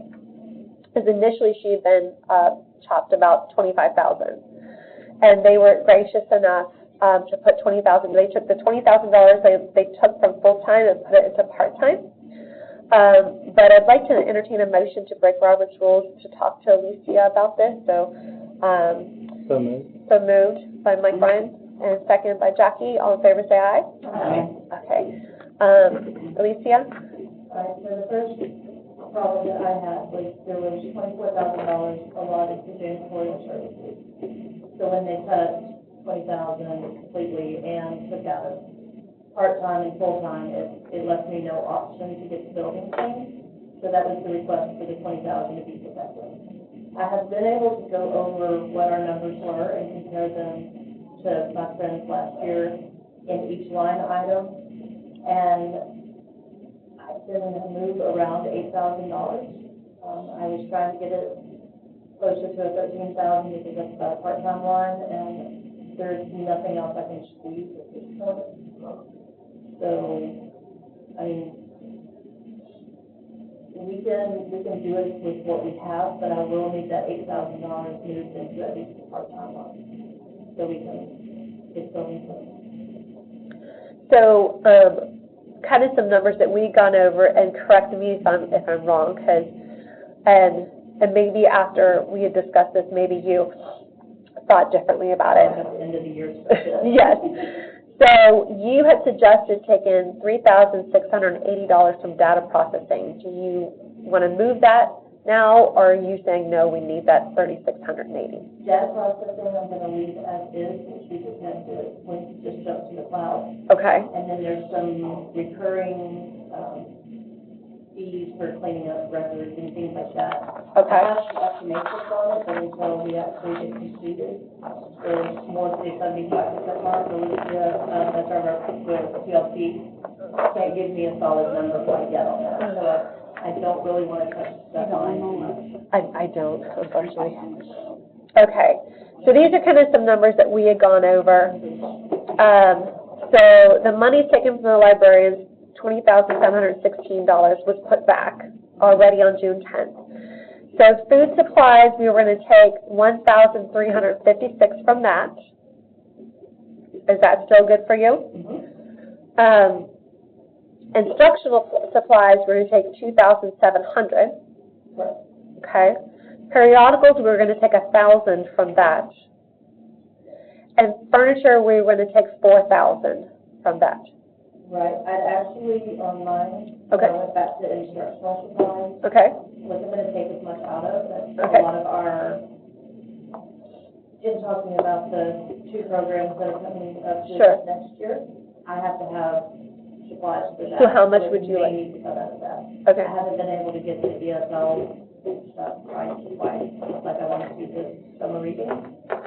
because initially she had been chopped about $25,000, and they were gracious enough to put $20,000. They took the $20,000 they took from full-time and put it into part-time. But I'd like to entertain a motion to break Robert's rules to talk to Alicia about this. So moved. So moved by Mike Bryan and seconded by Jackie. All in favor say aye. Aye. Okay. Alicia? So the first problem that I had was there was $24,000 allotted to janitorial services. So when they cut $20,000 completely and took out of part-time and full-time, it left me no option to get the building changed. So that was the request for the $20,000 to be protected. I have been able to go over what our numbers were and compare them to my friends last year in each line item, and I can move around $8,000. I was trying to get it closer to a $13,000 because that's about a part-time line, and there's nothing else I can squeeze at this point. So, I mean, we can do it with what we have, but I will need that $8,000 moved into at least the part-time line, so we can get building permits. So, kind of some numbers that we've gone over, and correct me if I'm wrong, because and maybe after we had discussed this, maybe you thought differently about it. At the end of the year. Yes. So you had suggested taking $3,680 from data processing. Do you want to move that now, or are you saying no, we need that $3,680? Data processing I'm going to leave as is, which we just had to just jump to the cloud. Okay. And then there's some recurring fees for cleaning up records and things like that. Okay. I have some estimations on it, but until we actually get completed, there's more to the 75% mark. Alicia, that's our PLC, can't give me a solid number quite yet on that. So I don't really want to touch that line too much. I don't, unfortunately. Okay. So these are kind of some numbers that we had gone over. So the money taken from the librarians, $20,716 was put back already on June 10th. So food supplies, we were going to take $1,356 from that. Is that still good for you? Mm-hmm. Instructional supplies, we're going to take $2,700. Right. Okay. Periodicals, we were going to take $1,000 from that. And furniture, we were going to take $4,000 from that. Right. I'd actually, on mine, Okay. I went back to instructional supplies. Okay. Wasn't going to take as much out of, but Okay. a lot of our, in talking about the 2 programs that are coming up Sure. next year, I have to have supplies for that. So how much would you may like? need to cut out of that. Okay. I haven't been able to get the ESL stuff right twice, like I wanted to this summer reading.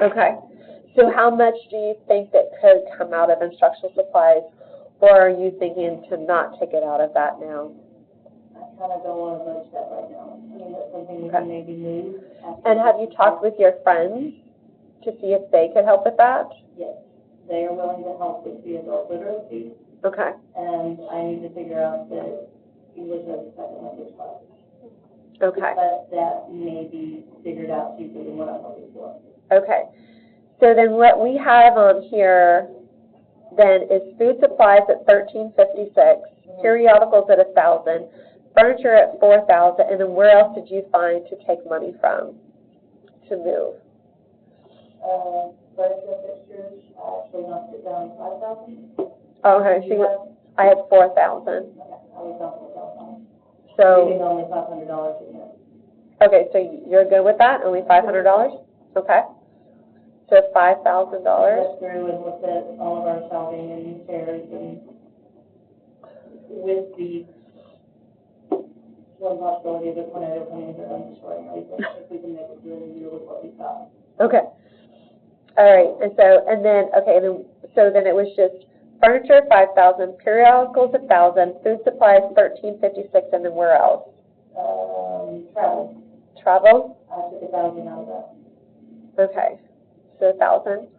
Okay. So how much do you think that could come out of instructional supplies, or are you thinking to not take it out of that now? I kind of don't want to budge that right now. I mean, that's something we Okay. can maybe move. And have you talked with your friends to see if they could help with that? Yes, they are willing to help with the adult literacy, Okay. and I need to figure out the English as a second language class. Okay. But that may be figured out cheaper than what I thought before. Okay. So then what we have on here then is food supplies at $1,356, periodicals at $1,000, furniture at 4,000, and then where else did you find to take money from to move? Furniture fixtures, I actually knocked it down 5,000. Okay, so I had 4,000. I was down 4,000. So, Leaving only $500 in there. okay, so you're good with that? Only $500? Okay. So $5,000. Went through and looked at all of our shelving and chairs, and with the one possibility of the tornado coming through and destroying everything, if we can make it through the year with what we've got. Okay. All right, and then it was just furniture 5,000, periodicals 1,000, food supplies 1,356, and then where else? Travel. Travel? I took 1,000 out of that. Okay, so 1,000.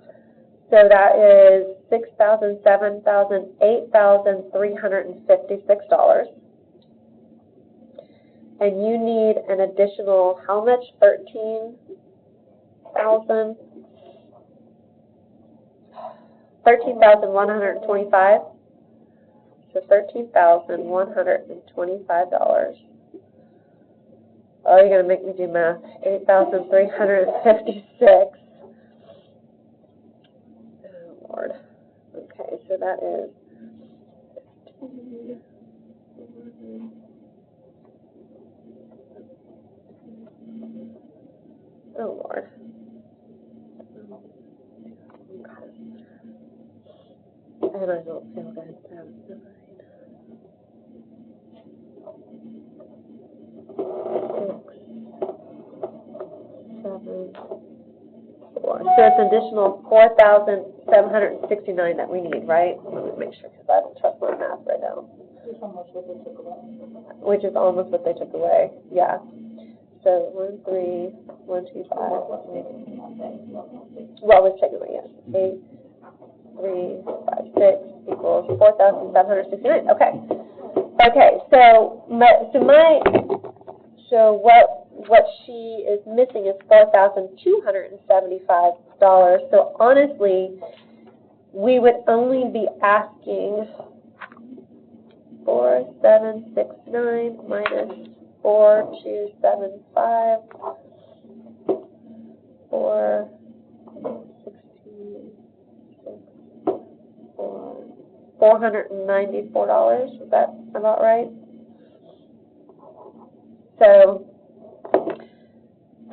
So that is $6,000, $7,000, $8,356. And you need an additional, how much? 13,000? 13,125. So $13,125. Oh, you're gonna make me do math. 8,356. Oh Lord. Okay, so that is 15. Oh Lord. And I don't feel good. So it's an additional 4,769 that we need, right? Let me make sure, because I don't trust my math right now. Which is almost what they took away. Yeah. So 1, 3, 1, 2, 5. Well, let's take it away. Yes. 8, 3, 5, 6 equals 4,769. Okay. Okay. So what she is missing is $4,275. So honestly, we would only be asking 4,769 minus 4,275 4, 16, $494. Is that about right? So,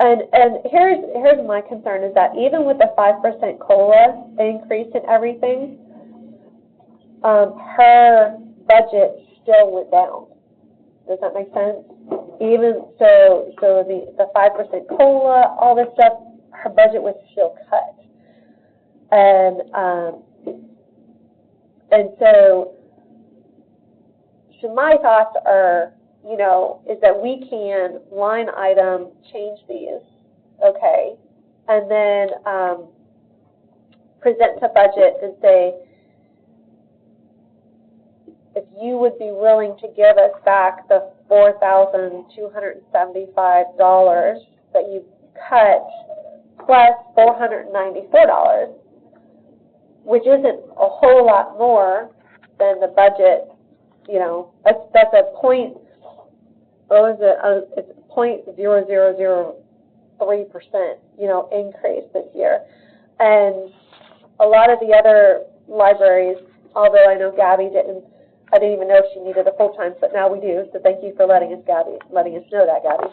and here's my concern is that even with the 5% COLA increase and everything, her budget still went down. Does that make sense? Even so the 5% COLA, all this stuff, her budget was still cut. And so my thoughts are, is that we can line item change these, okay, and then present to budget and say, if you would be willing to give us back the $4,275 that you cut plus $494, which isn't a whole lot more than the budget, that's a point, it's 0.0003%, increase this year. And a lot of the other libraries, although I know Gabby I didn't even know she needed a full-time, but now we do, so thank you for letting us know that, Gabby.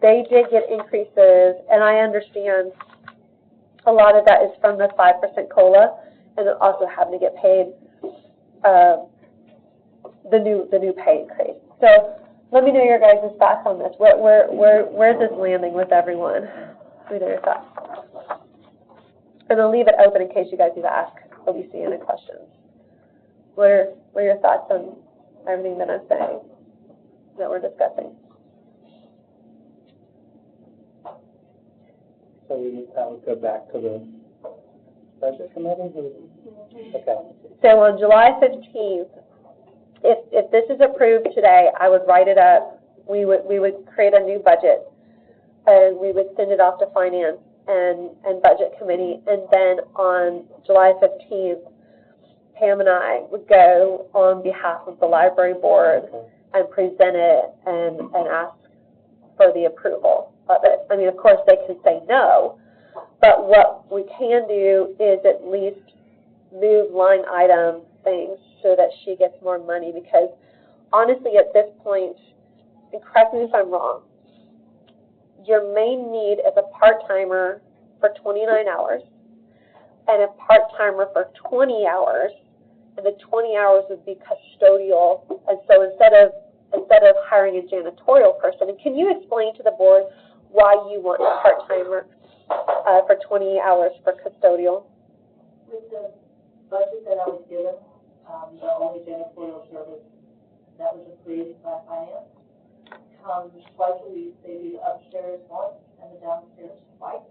They did get increases, and I understand a lot of that is from the 5% COLA, and then also having to get paid the new pay increase. So let me know your guys' thoughts on this. Where's this landing with everyone? Let me know your thoughts. And I'll leave it open in case you guys need to ask OBC any questions. What are your thoughts on everything that I'm saying, that we're discussing? So that would go back to the budget committee? Okay. So on July 15th, if this is approved today, I would write it up. We would create a new budget, and we would send it off to finance and budget committee, and then on July 15th, Pam and I would go on behalf of the library board and present it and ask for the approval of it. I mean, of course, they can say no, but what we can do is at least move line item things so that she gets more money, because honestly, at this point, and correct me if I'm wrong, your main need is a part-timer for 29 hours and a part-timer for 20 hours, and the 20 hours would be custodial. And so instead of hiring a janitorial person, and can you explain to the board why you want a part-timer for 20 hours for custodial? With the budget that I was given, the only janitorial service that was approved by finance comes twice a week. They do the upstairs once and the downstairs twice,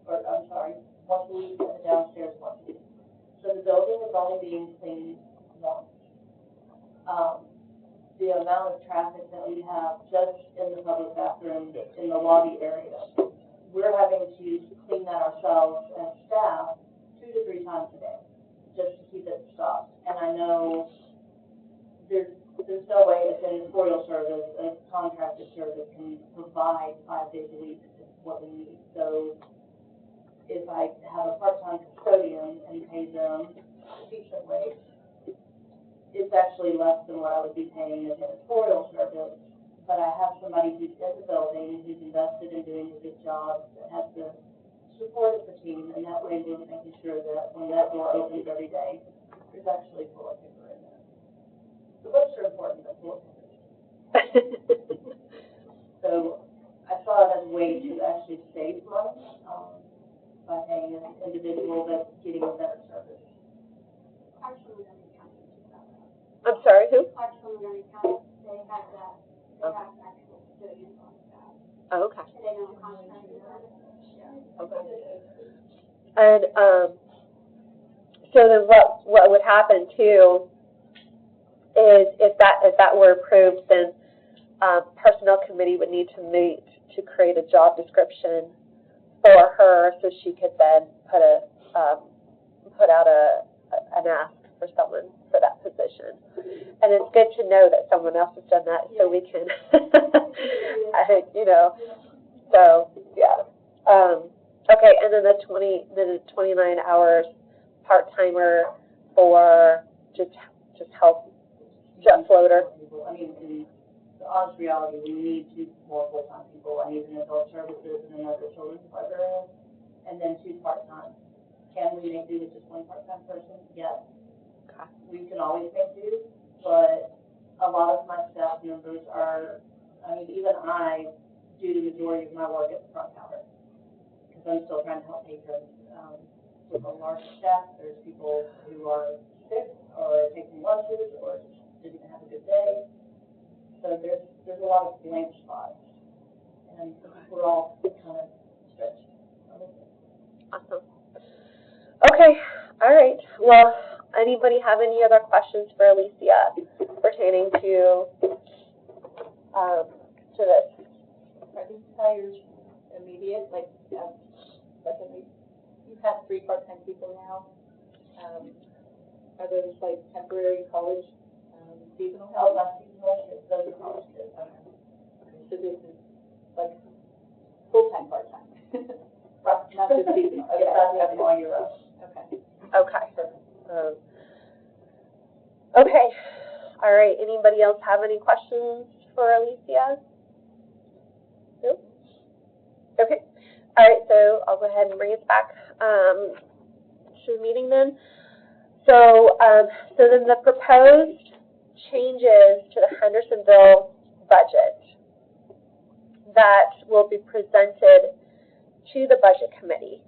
or I'm sorry, once a week and the downstairs once a week. So the building is only being cleaned once. The amount of traffic that we have just in the public bathroom, in the lobby area, we're having to clean that ourselves as staff 2 to 3 times a day, just to keep it stocked. And I know there's no way a janitorial service, a contracted service, can provide 5 days a week what we need. So if I have a part-time custodian and pay them a decent wage, it's actually less than what I would be paying a janitorial service. But I have somebody who's in the building, who's invested in doing a good job, that has the support of the team, and that way we're making sure that when that door opens every day, there's actually toilet paper in there. The books are important, but toilet paper. So I saw it as a way to actually save money by paying an individual that's getting a better service. Actually, we're going to count it. I'm sorry, who? Actually, we're going to count it. They have that, they have actual custodians on staff. Oh, okay. And they don't contract with them. Yeah. Okay. And so then what would happen too is if that were approved, then personnel committee would need to meet to create a job description for her, so she could then put out an ask for someone for that position. And it's good to know that someone else has done that, so we can, so yeah. Okay, and then the 29 hours part-timer for just help, jet floater. I mean, in the honest reality, we need 2 more full-time people. I need an adult services and another children's librarian, and then 2 part-time. Can we make do with just 1 part-time person? Yes. Okay. We can always make do, but a lot of my staff members are, even I do the majority of my work at the front counter, because I'm still trying to help patrons. With a large staff, there's people who are sick, or taking lunches, or didn't have a good day. So there's a lot of blank spots, and we're all kind of stretched. Awesome. Okay, all right. Well, anybody have any other questions for Alicia pertaining to this? Are these hires immediate? You have 3 part-time people now. Are those temporary college seasonal help? Those are college kids. So this is full-time, part-time, not just seasonal. Okay, that's all year round. Okay. Okay. Okay. All right. Anybody else have any questions for Alicia? Nope. Okay. All right. So I'll go ahead and bring us back to the meeting then. So, then the proposed changes to the Hendersonville budget that will be presented to the budget committee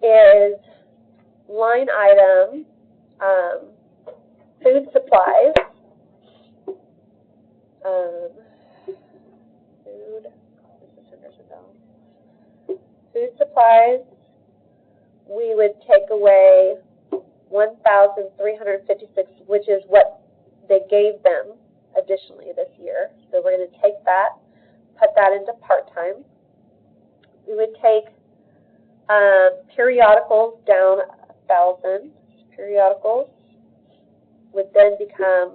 is line item food supplies, food supplies. We would take away 1,356, which is what they gave them additionally this year. So we're going to take that, put that into part-time. We would take periodicals down 1,000, periodicals would then become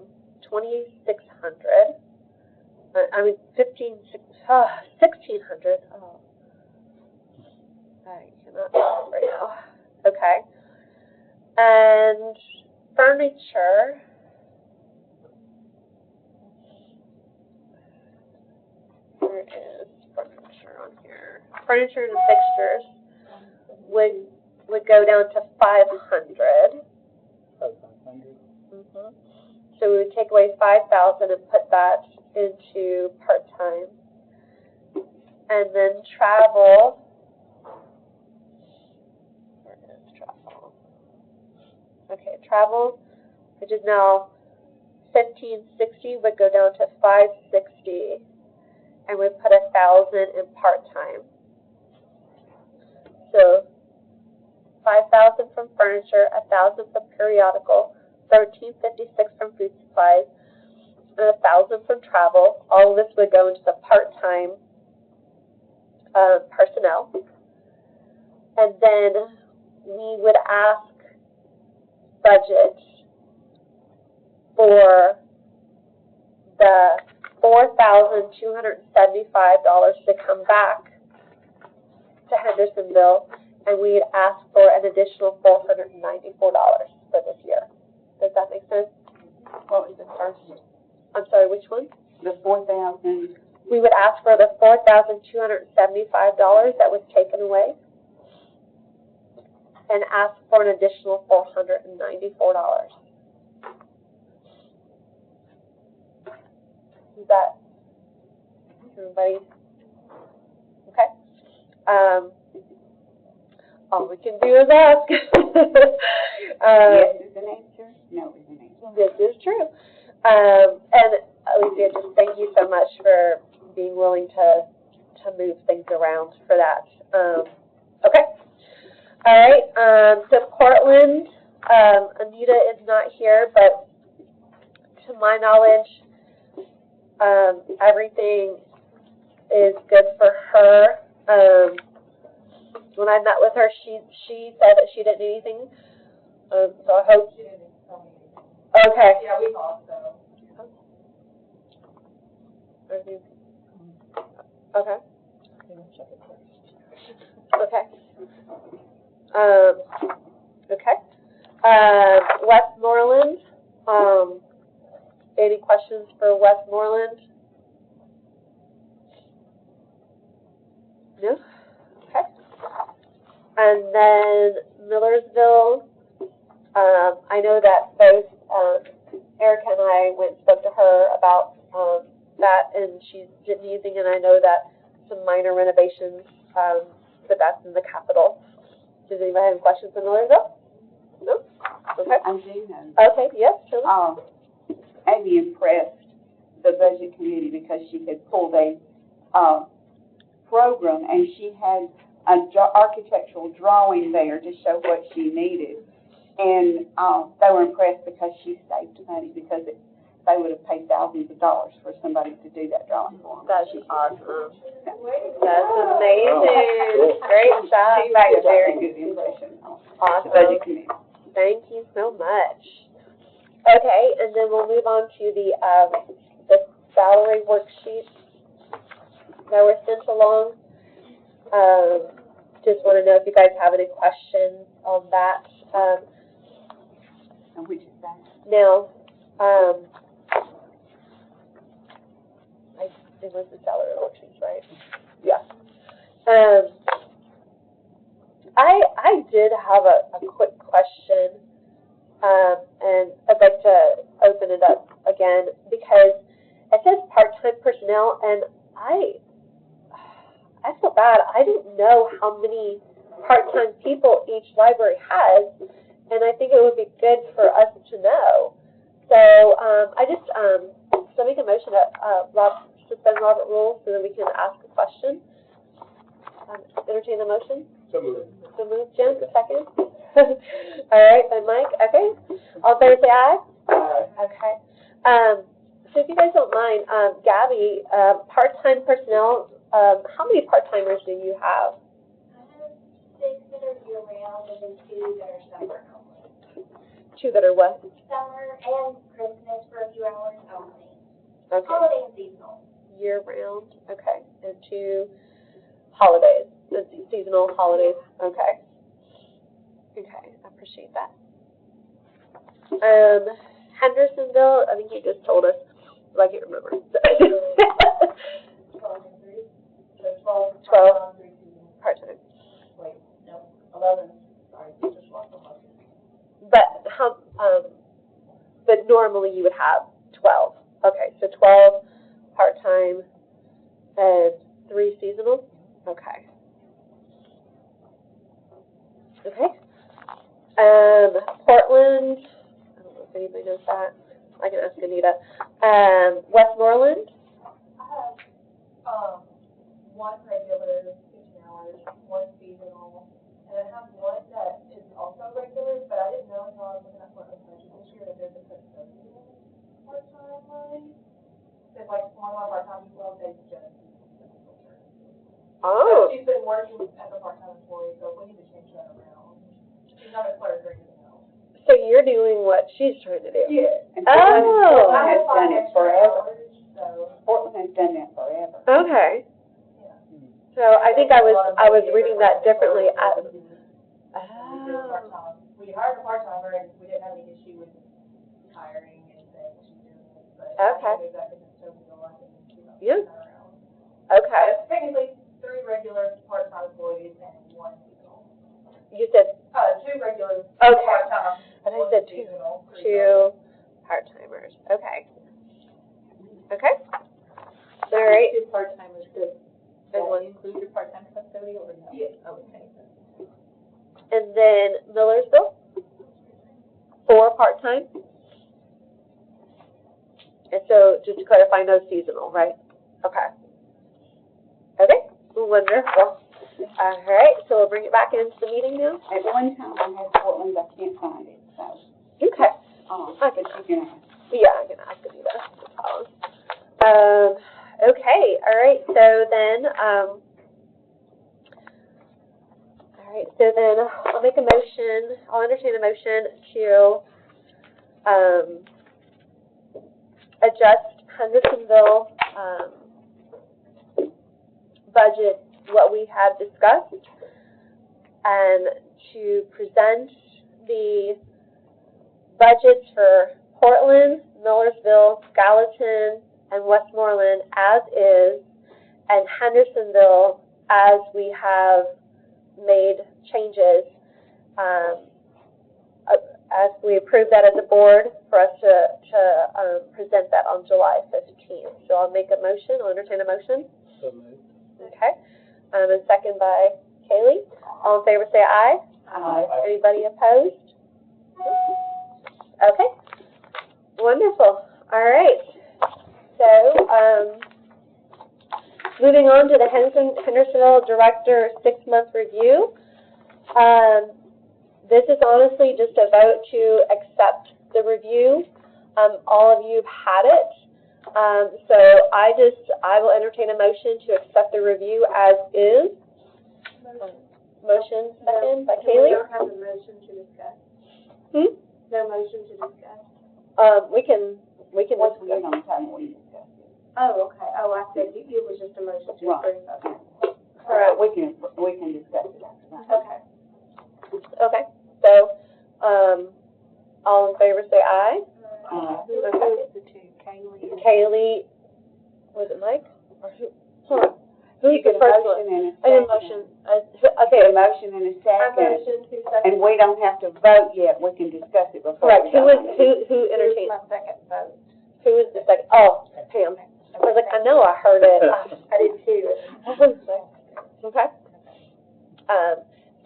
2,600. 1,600. Oh, I cannot talk right now. Okay. And furniture. Where is furniture on here? Furniture and fixtures would go down to 500. 500. Mm-hmm. So we would take away 5,000 and put that into part-time. And then travel. Where is travel? Okay, travel, which is now 1,560, would go down to 560, and we put 1,000 in part-time. So 5,000 from furniture, 1,000 from periodical, 1,356 from food supplies, and 1,000 from travel. All of this would go into the part-time personnel. And then we would ask budget for the $4,275 to come back to Hendersonville, and we'd ask for an additional $494 for this year. Does that make sense? What was the first? I'm sorry, which one? The 4,000. We would ask for the $4,275 that was taken away, and ask for an additional $494. Is that everybody? Okay. All we can do is ask. Yes is an answer, no is an answer. This is true. And Alicia, just thank you so much for being willing to move things around for that. Okay. All right. So Portland, Anita is not here, but to my knowledge, everything is good for her. When I met with her, she said that she didn't need anything. So I hope. She didn't tell me. Okay. Yeah, we thought so. Okay. Okay. Okay. Westmoreland. Any questions for Westmoreland? No? Okay. And then Millersville, I know that both Erica and I went and spoke to her about that, and she didn't need anything, and I know that some minor renovations, but that's in the capital. Does anybody have any questions for Millersville? No? Okay. I do know. Okay, yes, sure. Abby impressed the budget committee because she had pulled a program, and she had an architectural drawing there to show what she needed. And they were impressed because she saved money, because they would have paid thousands of dollars for somebody to do that drawing for them. That's awesome. That's amazing. Great job. She made a very good impression on the Awesome. budget committee. Thank you so much. Okay, and then we'll move on to the salary worksheets that were sent along. Just want to know if you guys have any questions on that. And which is that? Now, it was the salary worksheets, right? Yeah. I did have a quick question, and I'd like to open it up again, because it says part-time personnel, and I feel bad. I didn't know how many part-time people each library has, and I think it would be good for us to know. So I just so make a motion to suspend Robert rules so that we can ask a question. Entertain the motion. So moved. So moved, Jen, second. All right, then Mike. Okay. All in favor, say aye. Okay. So if you guys don't mind, Gabby, part-time personnel. How many part-timers do you have? I have 6 that are year-round and then 2 that are summer only. two that are what? Summer and Christmas for a few hours only. Okay. Holiday and seasonal. Year round, okay, and two holidays, the seasonal holidays, okay. Okay, I appreciate that. Hendersonville, I think you just told us, but I can't remember. 12 and 3. So 12. 12. 3 seasons. Part-time. Wait, no, 11. Sorry, you just lost the month. But but normally you would have 12. Okay, so 12 part-time and 3 seasonal? Okay. Okay. Portland, I don't know if anybody knows that. I can ask Anita. Westmoreland? I have, one regular, 15 hours, one seasonal, and I have one that is also regular, but I didn't know until I was looking at Portland's budget this year that there's a custodian part-time line. It's like one of our part-time people, they just. Oh. She's been working as a part-time employee, so we need to change that around. She's not a clerk or anything else. So you're doing what she's trying to do? Yeah. And Portland Oh. has done it forever. So, Portland has done that forever. Okay. So I think I was reading that differently. We hired a part-timer and we didn't have any issue with hiring and saying she's doing it, but Okay. I think that is so real, I can, Yeah. turn around. Okay. Technically, 3 regular part-time employees and 1 seasonal. You said 2 regular Okay. part-time. And I 1 said seasonal, 3 two part-timers. Okay. Okay. All right. 2 part-timers, does And that one. include your part-time custodian or no? Yes. Okay. And then Millersville, 4 part-time. And so just to clarify, no seasonal, right? Okay. Okay. Wonderful. All right. So we'll bring it back into the meeting now. At one time, I had Portland, I can't find it, so, Okay. but you can ask. Yeah, I'm gonna ask Anita. Okay. All right. So then, I'll make a motion. I'll entertain a motion to adjust Hendersonville budget, what we have discussed, and to present the budgets for Portland, Millersville, Gallatin, and Westmoreland as is, and Hendersonville as we have made changes, as we approve that as a board for us to present that on July 15th. So I'll make a motion, I'll entertain a motion. So moved. Okay. And second by Kaylee. All in favor say aye. Aye. Anybody opposed? Okay. Wonderful. All right. So, moving on to the Hendersonville Director 6-month review. This is honestly just a vote to accept the review. All of you have had it. So I will entertain a motion to accept the review as is. Motion second by Kaylee. We don't have a motion to discuss. No motion to discuss. We can Once we get on the time, we discuss it. Oh, okay. Oh, I said it was just a motion to Right. approve. Okay. Correct. We can discuss it after that. Okay. Okay. So, all in favor say aye. Who was the 2? Kaylee and Kaylee, was it Mike? Or who? Hold on. Who's You the get a first motion one? and a I need a second. motion. Okay, a motion and a I second, motion to second. and we don't have to vote yet, we can discuss it before. Correct. we vote. Who entertained? My second vote. Who is the second? Oh, Pam. I was like, I know I heard it. I did too. Okay.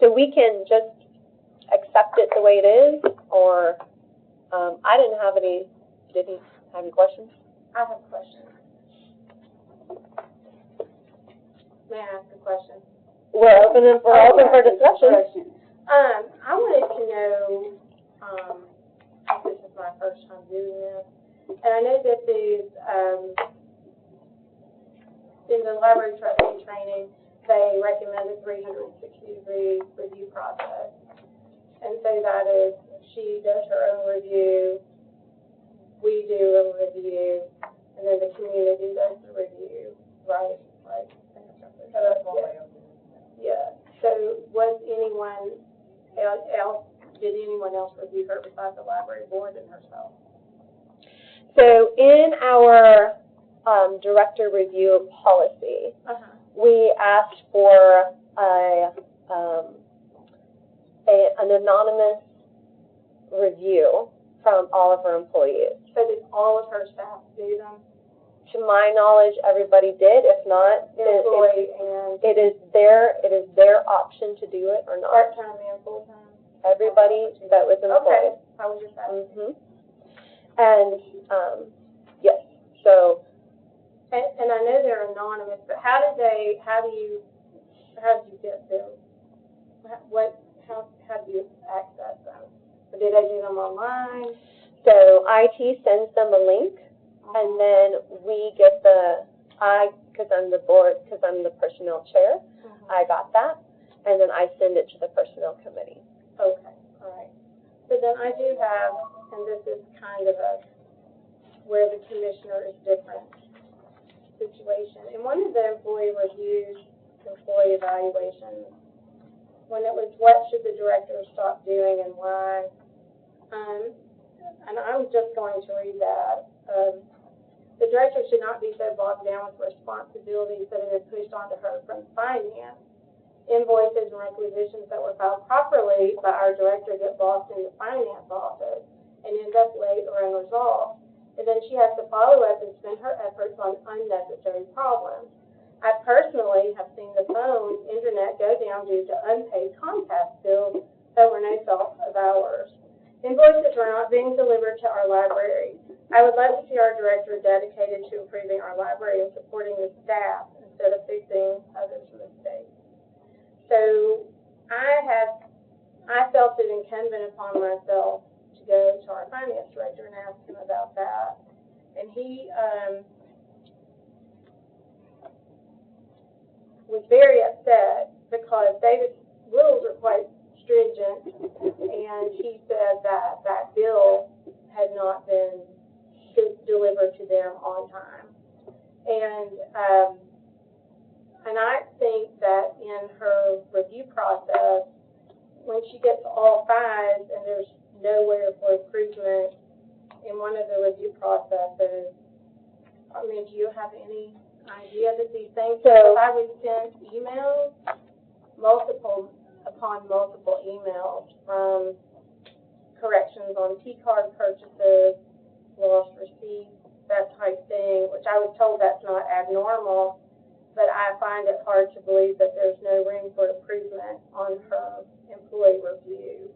So we can just accept it the way it is, or, I didn't have any, did you have any questions? I have a question. May I ask a question? We're open for discussion. Discussion. I wanted to know, this is my first time doing this, and I know that there's, in the library trustee training, they recommend a 360-degree review process. And so that is she does her own review, we do a review, and then the community does the review, right? Right. So that's one way of doing it. Yeah. So was anyone else, did anyone else review her besides the library board and herself? So in our director review policy, we asked for an anonymous review from all of our employees. So did all of her staff do them? To my knowledge, everybody did. If not, it is their option to do it or not. Part-time and full-time? Everybody that was employed. Okay, I was just asking. And, yes, so. And I know they're anonymous, but how do you get them? How do you access them? Or do they do them online? So IT sends them a link, and then we get because I'm the personnel chair, I got that, and then I send it to the personnel committee. Okay, all right. So then I do have, and this is kind of where the commissioner is different situation. In one of the employee reviews, employee evaluations, when it was what should the director stop doing and why, and I'm just going to read that. The director should not be so bogged down with responsibilities that it is pushed onto her from finance. Invoices and requisitions that were filed properly by our director get lost in the finance office and end up late or unresolved. And then she has to follow up and spend her efforts on unnecessary problems. I personally have seen the phone, internet go down due to unpaid Comcast bills that were no fault of ours. Invoices are not being delivered to our library. I would love to see our director dedicated to improving our library and supporting the staff instead of fixing others' mistakes. So I felt it incumbent upon myself to go to our finance director and ask him about that. And he was very upset because David's rules are quite stringent, and he said that that bill had not been delivered to them on time. And I think that in her review process, when she gets all fives and there's nowhere for improvement in one of the review processes, I mean, do you have any idea that these things? So I was sent emails, multiple emails from corrections on P-card purchases, lost receipts, that type thing, which I was told that's not abnormal, but I find it hard to believe that there's no room for improvement on her employee review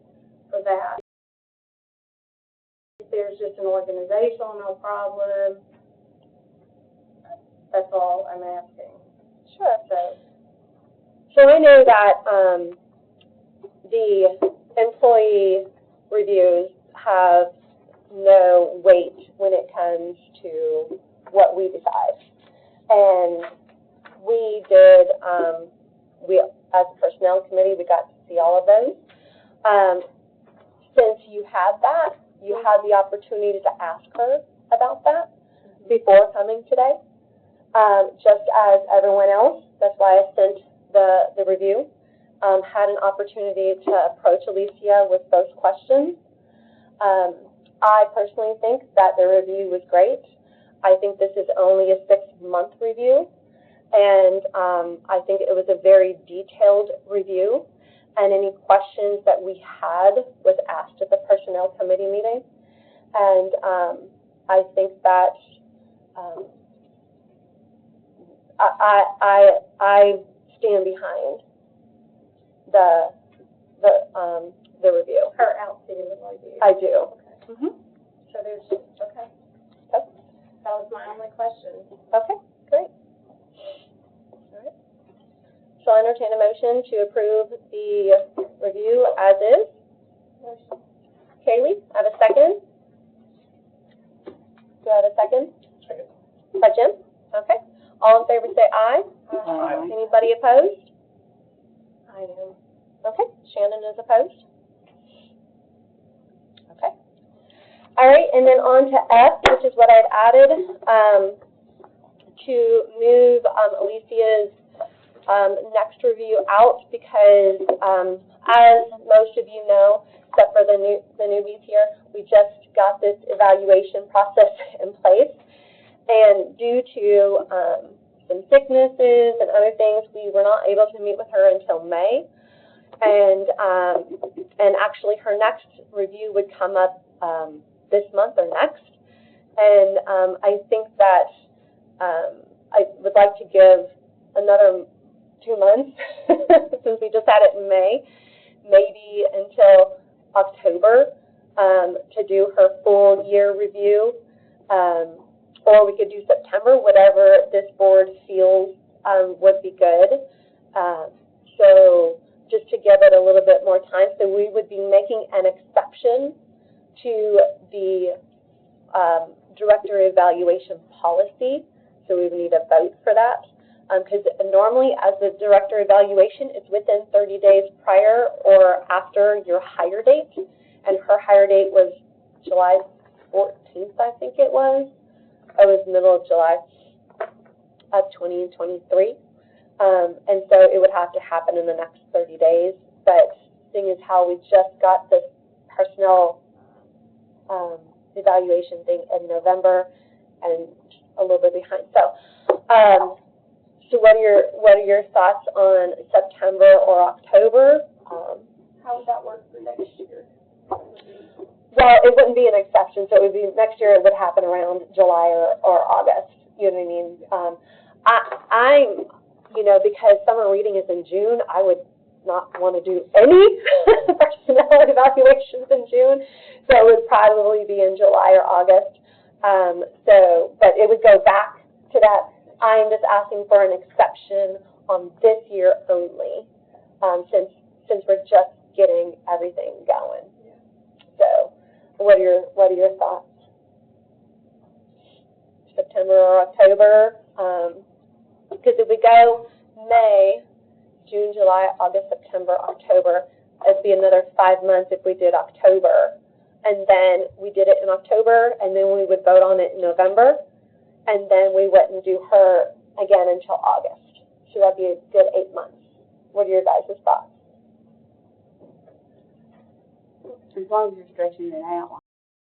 for that. If there's just an organizational problem, that's all I'm asking. Sure. So I know that the employee reviews have no weight when it comes to what we decide. And we did, as a personnel committee, we got to see all of those. Since you had that, you had the opportunity to ask her about that before coming today. Just as everyone else, that's why I sent the review, had an opportunity to approach Alicia with those questions. I personally think that the review was great. I think this is only a 6-month review, and I think it was a very detailed review, and any questions that we had was asked at the personnel committee meeting, and I think that I stand behind the review. Her outstanding review. I do. Okay. So there's, okay. That was my only question. Okay, great. All right. So I'll entertain a motion to approve the review as is. Motion. Kaylee, I have a second. Do I have a second? Second. By Jim? Okay. All in favor say aye. Aye. Anybody opposed? I am. Okay, Shannon is opposed. Okay. All right, and then on to F, which is what I'd added, to move Alicia's next review out because, as most of you know, except for the newbies here, we just got this evaluation process in place, and due to some sicknesses and other things, we were not able to meet with her until May, and actually her next review would come up this month or next, and I think that I would like to give another 2 months, since we just had it in May, maybe until October, to do her full year review, or we could do September, whatever this board feels would be good. So just to give it a little bit more time, so we would be making an exception to the director evaluation policy, so we would need a vote for that. Because normally, as the director evaluation, it's within 30 days prior or after your hire date, and her hire date was July 14th, I think it was. It was middle of July of 2023, and so it would have to happen in the next 30 days. But seeing as how we just got this personnel evaluation thing in November, and a little bit behind, so. So what are your thoughts on September or October? How would that work for next year? Well, it wouldn't be an exception, so it would be next year. It would happen around July or August. You know what I mean? I'm, because summer reading is in June, I would not want to do any personnel evaluations in June, so it would probably be in July or August. But it would go back to that. I'm just asking for an exception on this year only, since we're just getting everything going. So, what are your thoughts? September or October? Because if we go May, June, July, August, September, October, it'd be another 5 months if we did October, and then we did it in October, and then we would vote on it in November. And then we wouldn't do her again until August. So that'd be a good 8 months. What are your guys' thoughts? As long as you're stretching it out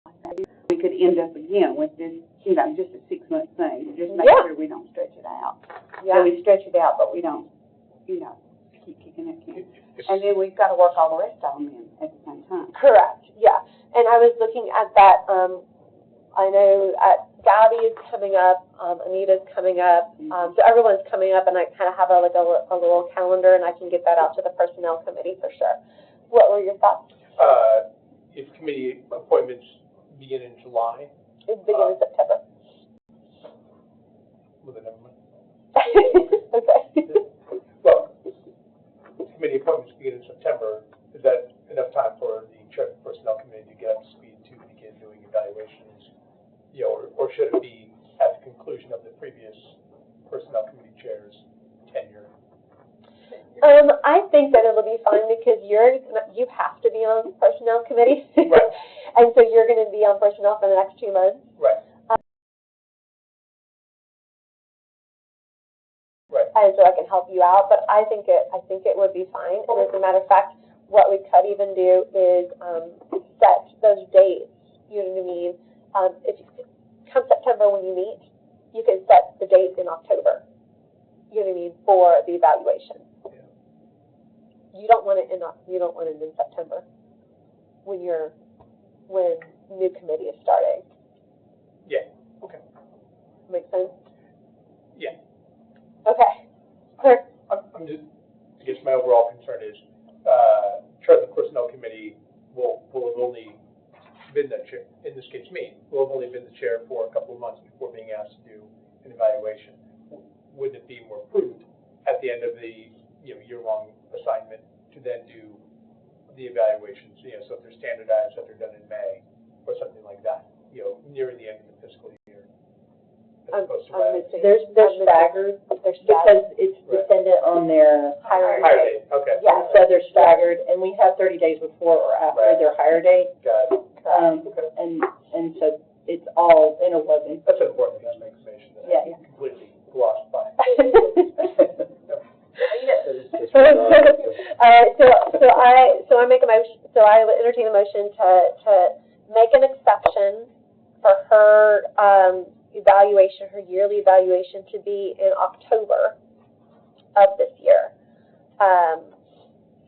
like that, we could end up again with this, just a 6 month thing. Just make sure we don't stretch it out. Yeah. So we stretch it out, but we don't, keep kicking it in. And then we've got to work all the rest of them in at the same time. Correct, yeah. And I was looking at that, I know Gabby is coming up, Anita's coming up, so everyone's coming up, and I kind of have a little calendar, and I can get that out to the personnel committee for sure. What were your thoughts? If committee appointments begin in July. It begins in September. Well, then never mind. Okay. Well, committee appointments begin in September. Is that enough time for the chair of the personnel committee to get up to speed to begin doing evaluations? Or should it be at the conclusion of the previous personnel committee chair's tenure? I think that it'll be fine because you have to be on personnel committee, Right. And so you're going to be on personnel for the next 2 months. Right. Right. And so I can help you out, but I think it would be fine. And as a matter of fact, what we could even do is set those dates. You know what I mean? If come September when you meet, you can set the date in October. You know what I mean, for the evaluation. Yeah. You don't want it in September when new committee is starting. Yeah. Okay. Make sense? Yeah. Okay. Clear? I'm just, I guess my overall concern is, chair of the personnel committee will have only been the chair, in this case me, will have only been the chair for a couple of months before being asked to do an evaluation. Wouldn't it be more prudent at the end of the year-long assignment to then do the evaluations? So if they're standardized, that they're done in May or something like that. Near the end of the fiscal year. As opposed to They're staggered because it's dependent on their Hire hire date. Okay. Yeah. so they're staggered, and we have 30 days before or after Right. their hire date. Got it. And so it's all interwoven. That's important, that information that Yeah, I completely glossed by. So I make a motion, so I would entertain a motion to make an exception for her, evaluation, her yearly evaluation to be in October of this year.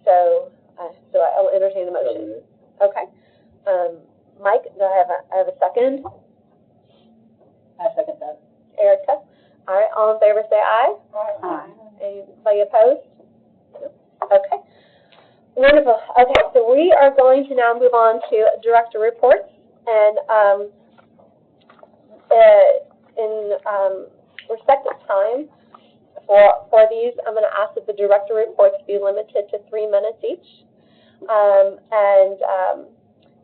So I'll entertain a motion. Okay. Mike, do I have a second? I second that. Erica? All right, all in favor say aye. Aye. Anybody opposed? Okay. Wonderful. Okay, so we are going to now move on to director reports. And in respect of time for these, I'm going to ask that the director reports be limited to 3 minutes each.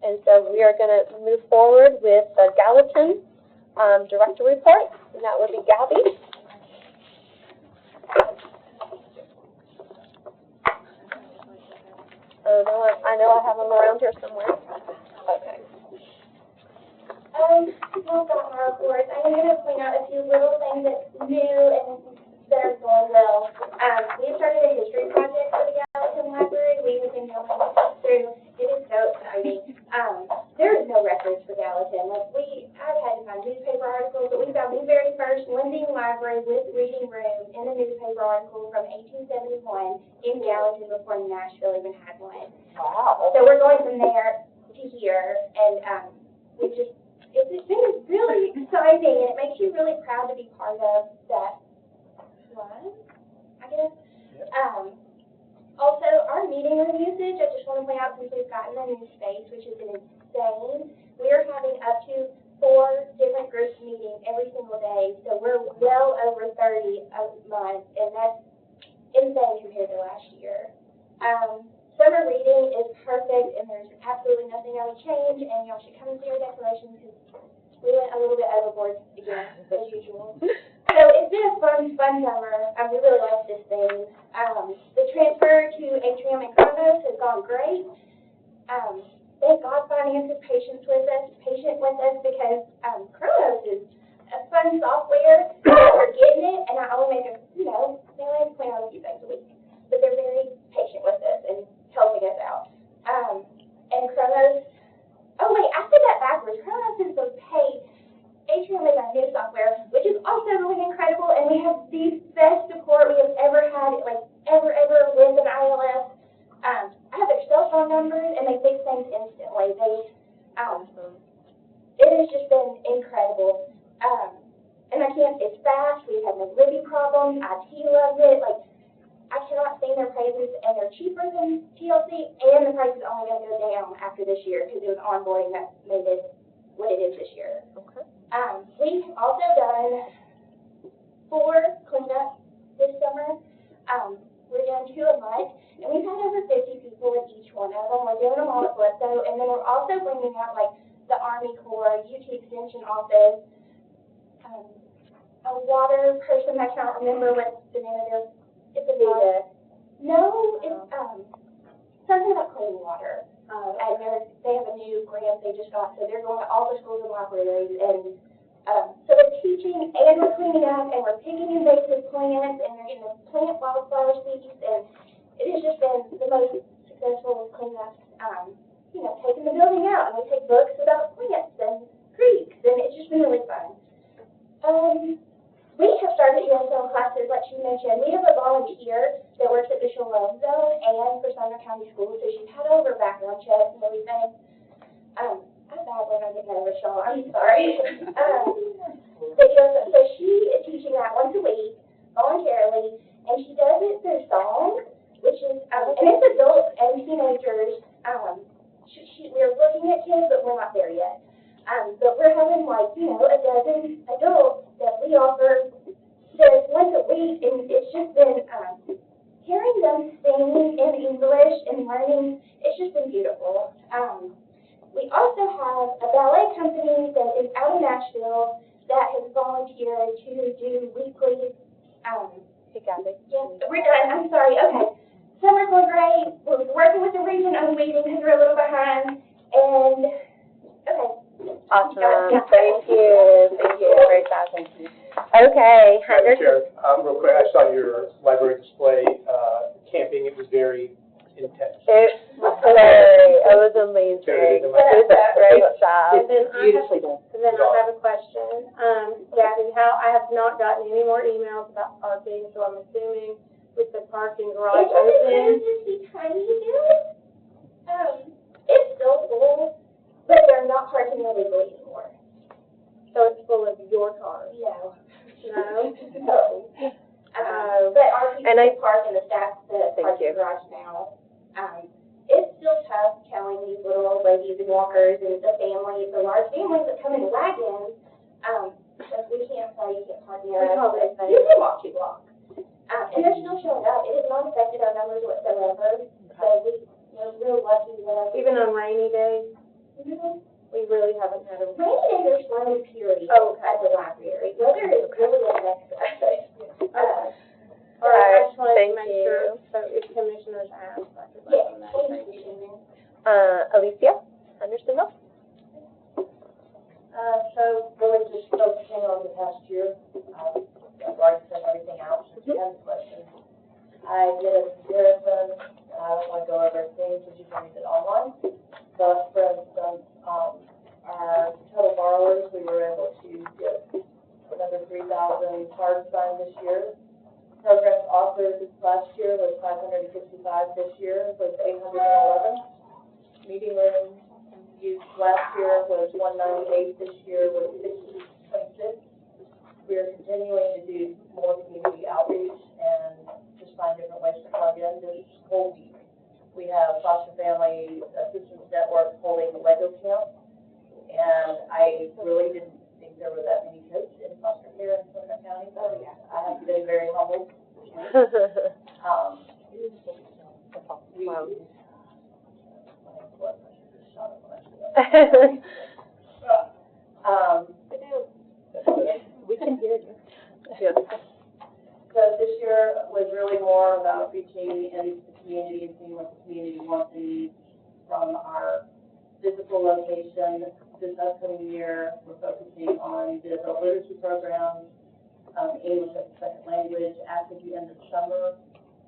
And so we are going to move forward with the Gallatin director report, and that would be Gabby. I know I have them around here somewhere. Okay. Well, got my report. I'm going to point out a few little things that's new and that are going well. We started a history project for the Gallatin Library. We have been going through. It is so exciting. There is no records for Gallatin. I've had to find newspaper articles, but we found the very first lending library with reading room in a newspaper article from 1871 in Gallatin before Nashville even had one. Wow. So we're going from there to here, and it's been really exciting, and it makes you really proud to be part of that one, I guess. Also, our meeting room usage, I just want to point out, since we've gotten a new space, which has been insane, we are having up to 4 different groups meeting every single day, so we're well over 30 a month, and that's insane compared to last year. Summer reading is perfect, and there's absolutely nothing I would change, and y'all should come and see our decorations, because we went a little bit overboard again, as usual. So it's been a fun summer. We really like this thing. The transfer to Atrium and Chronos has gone great. Thank God Finance is patient with us, because Chronos is a fun software. We're getting it, and I only make they only point out a few things a week, but they're very patient with us and helping us out. And Chronos, oh wait, I said that backwards. Chronos is the paid. Atrium is our new software, which is also really incredible, and we have the best support we have ever had, ever with an ILS. I have their cell phone numbers, and they fix things instantly. It has just been incredible. And it's fast, we have no Libby problems, IT loves it, I cannot sing their praises, and they're cheaper than TLC, and the price is only going to go down after this year, because it was onboarding that made it what it is this year. Okay. We've also done 4 cleanups this summer. We're doing 2 a month, and we've had over 50 people with each one of them. We're doing them all at Bledsoe, and then we're also bringing out the Army Corps, UT Extension Office, a water person, I can't remember what the name of it is. It's a no, it's something about clean water. And they have a new grant they just got, so they're going to all the schools and libraries, and so we're teaching, and we're cleaning up, and we're picking invasive plants, and they're getting the plant wildflower seeds, and it has just been the most successful cleanup. Taking the building out, and we take books about plants and creeks, and it's just been really fun. We have started ESL classes, like she mentioned. We have a volunteer that works at the Shalom Zone and for Sumner County Schools, so she's had all of her background checks and everything. I'm bad when I get nervous, y'all. I'm sorry. So she is teaching that once a week, voluntarily, and she does it through song, which is, and it's adults and teenagers. We're looking at kids, but we're not there yet. But we're having a dozen adults that we offer just once a week, and it's just been, hearing them sing in English and learning, it's just been beautiful. We also have a ballet company that is out of Nashville that has volunteered to do weekly, Hey, Gabby. yes, we're done, I'm sorry, okay. Summer's going great, we're working with the region on meeting because we're a little behind, and Awesome, thank you, great job. Thank you. Okay, Madam Chair, real quick, I saw your library display, camping, it was very intense. It was amazing. Very good. Great job. And then I have, Beautifully done. and then I have a question. Gabby, I have not gotten any more emails about parking, so I'm assuming with the parking garage It doesn't open. have to be tiny, it's still full, but they're not parking illegally anymore. So it's full of your cars? No. No? No. But our people And I- can park in the Thank parking you. garage now. It's still tough telling these little old ladies and walkers and the large families that come in wagons, like we can't say you can't park near us, but you can walk 2 blocks. And they're still showing up. It has not affected our numbers whatsoever, so we're real lucky that. Even on rainy days? We really haven't had a. Rainy days are slow, period, Oh, okay. at the library. Weather is really a mess. All right, I just wanted Thank to make you. sure, so if commissioners ask, I could let them know. Thank you. Alicia Andersonville? So really just focusing on the past year, I've already sent everything out, if you have any questions. I did a comparison, I don't want to go over things, because you can read it online. But for instance, our total borrowers, we were able to get another 3,000 cards signed this year. Programs offered last year was 565, this year was 811. Meeting rooms used last year was 198, this year was 626. We are continuing to do more community outreach and just find different ways to plug in. This whole week, we have Foster Family Assistance Network holding Lego camp, and I really didn't think there were that many kids in foster care in Sumner County. Oh yeah, I have been very humbled. We, Wow. We can hear you. Yes. So this year was really more about reaching into the community and seeing what the community wants and needs from our physical location. This upcoming year, we're focusing on the adult literacy programs, English as a second language. After the end of summer,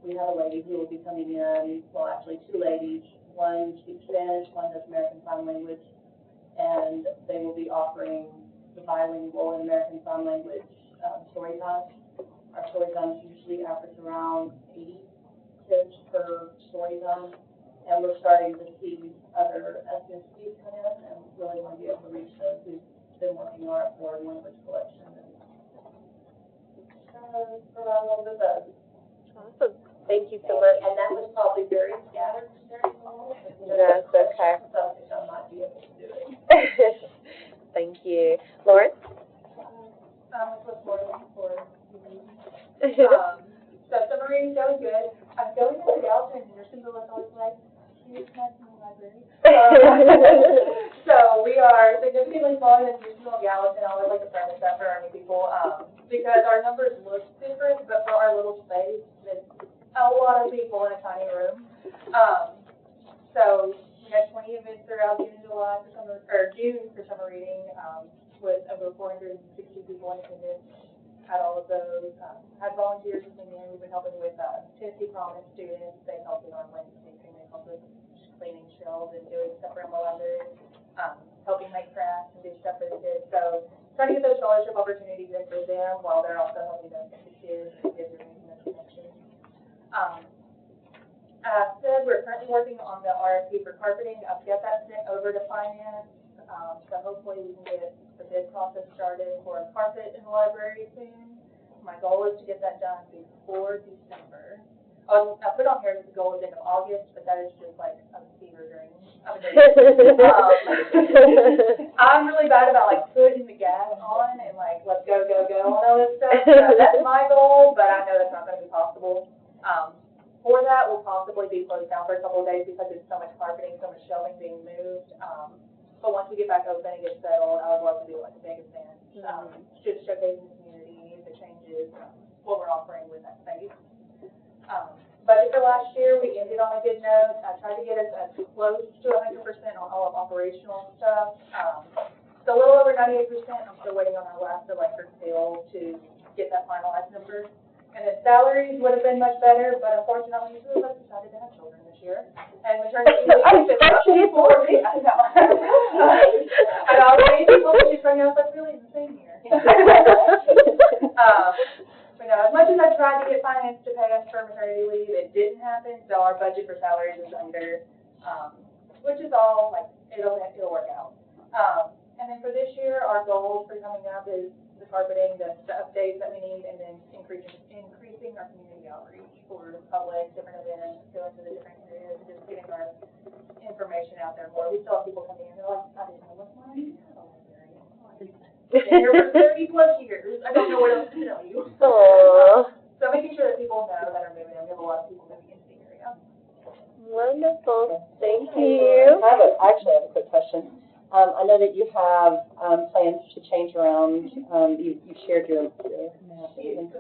we have a lady who will be coming in, well, actually 2 ladies. One speaks Spanish, one does American Sign Language, and they will be offering the bilingual and American Sign Language story times. Our story times usually average around 80 kids per story time, and we're starting to see other ethnicities come in, and really want to be able to reach those who've been working on our foreign language collection. And provide a little bit of those. Awesome. Thank you so much. And that was probably very scattered, very small. That's okay. Something I might be able to do it. Thank you. Lauren? What's more for so summer reading's going good. I'm going to the Gallatin Andersonville, it's always like, here's my library. So we are significantly smaller than usual Gallatin. I always like to frame this up for our new people, because our numbers look different, but for our little space, it's a lot of people in a tiny room. So we had 20 events throughout June and July for summer, or June for summer reading, with over 460 people in attendance. Had all of those, had volunteers come in. We've been helping with Tennessee Promise students. They helped in our landscaping, they helped with cleaning shelves and doing stuff around the library, helping make crafts and do stuff for the kids. So trying to get those scholarship opportunities in for them while they're also helping us get the kids and the kids are making those connections. Said we're currently working on the RFP for carpeting. I've got that sent over to finance. So hopefully we can get the bid process started for a carpet in the library soon. My goal is to get that done before December. I put on here the goal is end of August, but that is just like a fever dream. I'm really bad about like putting the gas on and like let's go on all this stuff. So that's my goal, but I know that's not going to be possible. For that, we'll possibly be closed down for a couple of days because there's so much carpeting, so much shelving being moved. But once we get back open and get settled, I would love to do like a big event, just showcasing the community, the changes, what we're offering with that space. Budget for last year, we ended on a good note. I tried to get us as close to 100% on all of operational stuff. So a little over 98%, I'm still waiting on our last electric bill to get that finalized number. And the salaries would have been much better, but unfortunately, two of us decided to have children this year. And maternity leave is up for me. I know. I know, many people just bring up, but really the same year. But no, as much as I tried to get finance to pay us for maternity leave, it didn't happen, so our budget for salaries is under, which is all, like, it'll work out. And then for this year, our goals for coming up is the carpeting, the updates that we need, and then increasing our community outreach for the public, different events, going to the different areas, and just getting our information out there more. We still have people coming in, they're like, I didn't know what's mine. Been here for 30 plus years. I don't know what else to tell you. Aww. So making sure that people know that are moving, and we have a lot of people moving into the area. Wonderful. Thank you. I actually have a quick question. I know that you have plans to change around. You shared your map, and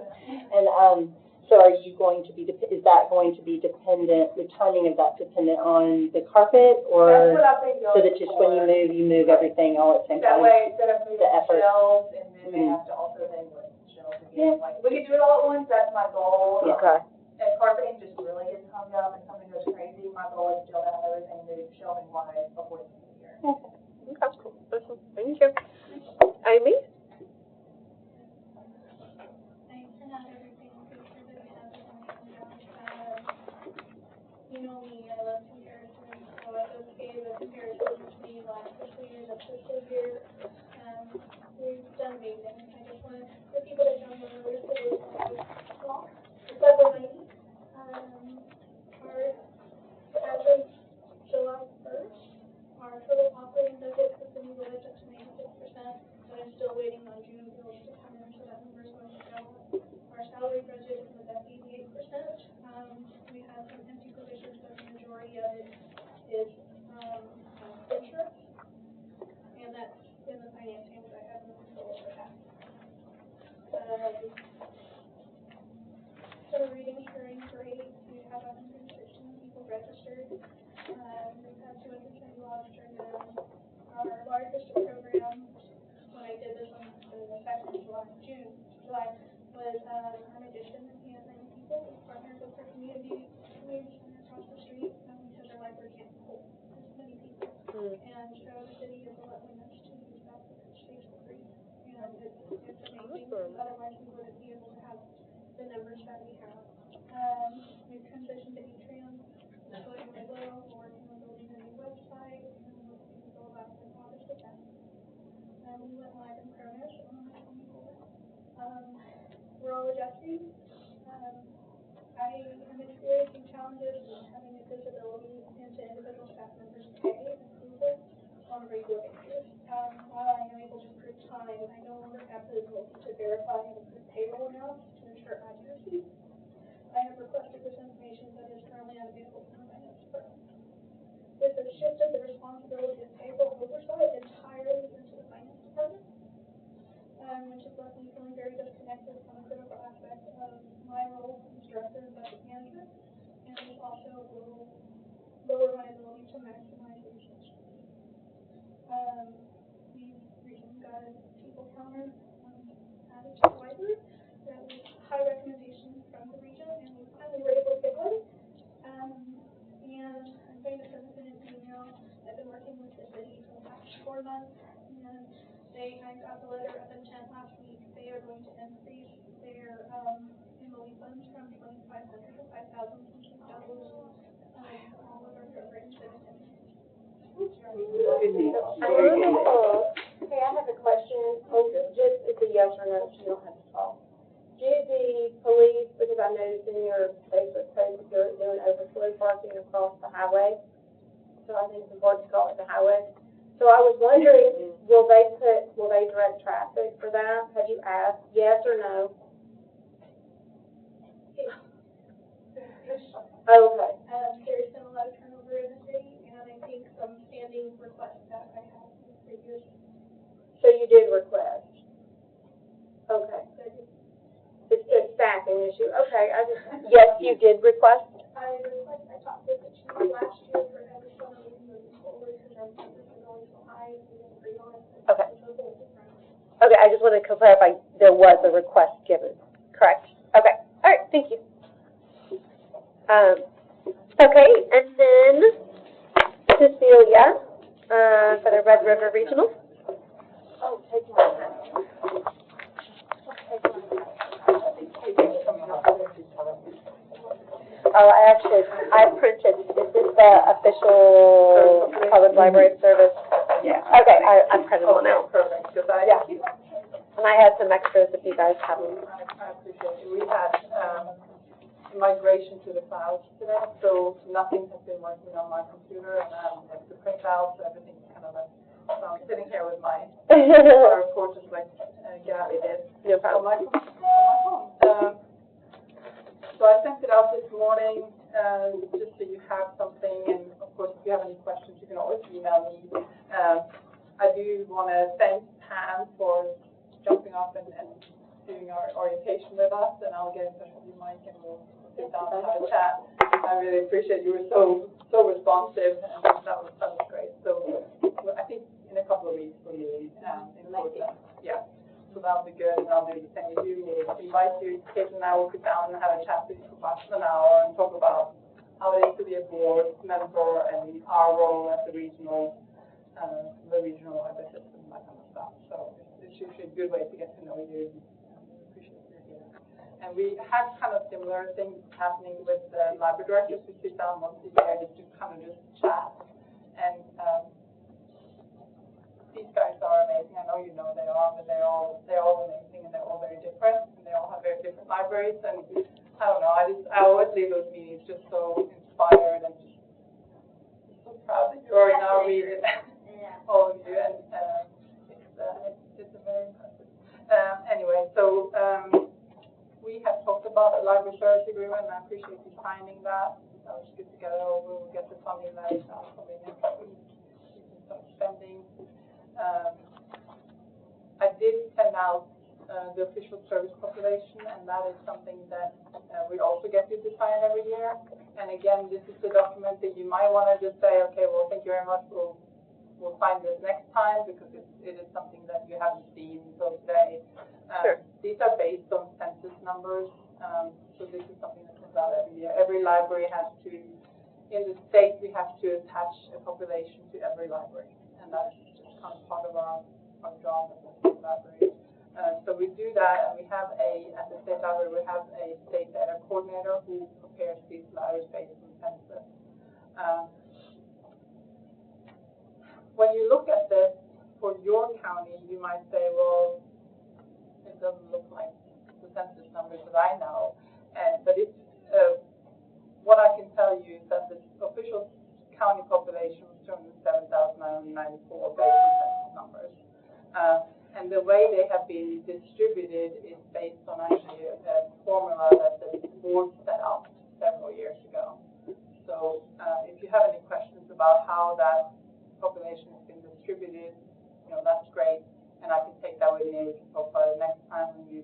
so are you going to be? Is that going to be dependent? The timing of that dependent on the carpet, or That's what I think so that just when you move everything all at the same that time? way, instead of moving The effort. shelves, and then they have to also then put shelves again. Like, we could do it all at once. That's my goal. Yeah. Okay. If carpeting just really gets hung up and something goes crazy, my goal is still to have everything moved shelving wise before the end of the year. Okay. Awesome. Thank you. Amy? I sent out everything, make sure that we have everything down. You know me, I love comparisons, so I just gave a comparison between last fiscal year and this fiscal year. We've done amazing. I just want for people that don't know, we're still small. It's level 90. As of July 1st, our total operating budget for the new village up to 96%, but I'm still waiting on June bills to come in, so that number is going to go up. Our salary budget is at 88%. We have some empty positions, but the majority of it is insurance, and that's in the finance team that I have no control over that. So reading, hearing, great. We have 116 people registered. We've had 220 logs turned in. Our largest program, when I did this on the second July, was our addition and 90 people. We partnered with our community center across the street because our library can't hold as many people. And the city is allowing us to use that space for free. And it's amazing. Otherwise, we wouldn't be able to have the numbers that we have. We've transitioned to E-Trans. We're working on building a new website, and we're looking to go live in August with that. We went live in Kronos on the 24th. We're all adjusting. I am experiencing challenges with having visibility into individual staff members' pay and approval on a regular basis. While I am able to approve time, I no longer have the ability to verify and approve payroll amounts to ensure accuracy. I have requested this information that is currently unavailable from the finance department. This has shifted the responsibility of payroll oversight entirely into the finance department, which has left me feeling very disconnected from a critical aspect of my role as director of budget management, and it also will lower my ability to maximize resources. We recently got a people counter added to the library. That was high recommendation from the region, and we finally were able to get one. And I'm going to send this in an email. I've been working with the city for the past 4 months, and I got the letter of intent last week. They are going to increase their MOE funds from $2,500 to $5,000, which is double all of our programs that attend. Hey, I have a question. Just it's a yes or no, you don't have to talk. Do the police, because I noticed in your Facebook post that you're doing overflow parking across the highway, so I think it's important to call it the highway. So I was wondering, will they direct traffic for that? Have you asked, yes or no? Okay. There's been a lot of turnover in the city, and I think some standing requests that I have in previous. So you did request? Okay. It's a staffing issue. Okay, I just. Yes, you did request. I talked with the chief last year for every summer moving forward because our numbers are going so high and we didn't agree on it. Okay. Okay, I just wanted to clarify, there was a request given, correct? Okay, all right, thank you. Okay, and then Cecilia, for the Red River Regional. Oh, take my pen. Oh, I printed, is this the official public library service? Yeah. Okay, I printed one out. Perfect, because Yeah. And I had some extras if you guys have them. I appreciate it. We had, migration to the cloud today, so nothing has been working on my computer, and I have to print out, so everything's kind of so I'm sitting here with my report just like Gabby did. No problem. On my phone. So I sent it out this morning, just so you have something, and of course, if you have any questions, you can always email me. I do want to thank Pam for jumping up and doing our orientation with us, and I'll get in touch with you, Mike, and we'll sit down and have a chat. I really appreciate you were so responsive, and that was great. So I think in a couple of weeks we'll be in Portland. Yeah. So that'll be good, and I'll do the same as you. We'll invite you, Kate and I will sit down and have a chat with you for about an hour and talk about how it is to be a board member and our role as the regional library system, that kind of stuff. So it's usually a good way to get to know you. Appreciate you here. And we have kind of similar things happening with the library directors. We sit down once a year just to kind of just chat. And these guys are amazing. I know you know they are, but they're all amazing, and they're all very different, and they all have very different libraries. And I don't know, I always leave those meetings just so inspired and just so proud that you're in our region, all of you, and it's very impressive. Anyway, so we have talked about a library service agreement, and I appreciate you signing that. That was good to get it over. We'll get the funding letters out from the next week. We can start spending. I did send out the official service population, and that is something that we also get you to sign every year. And again, this is the document that you might want to just say, okay, well, thank you very much. We'll sign this next time, because it is something that you haven't seen until today. Sure. These are based on census numbers, so this is something that comes out every year. Every library has to, in the state, we have to attach a population to every library, and that's just kind of part of our job as a state library. So we do that, and we have at the state library, we have a state data coordinator who prepares these libraries based on census. When you look at this for your county, you might say, well, it doesn't look like the census numbers that I know. But it's, what I can tell you is that the official county population was 207,994 based on census numbers. And the way they have been distributed is based on actually a formula that the board set up several years ago. So if you have any questions about how that population has been distributed, that's great, and I can take that with me, and we can talk about it next time. And if you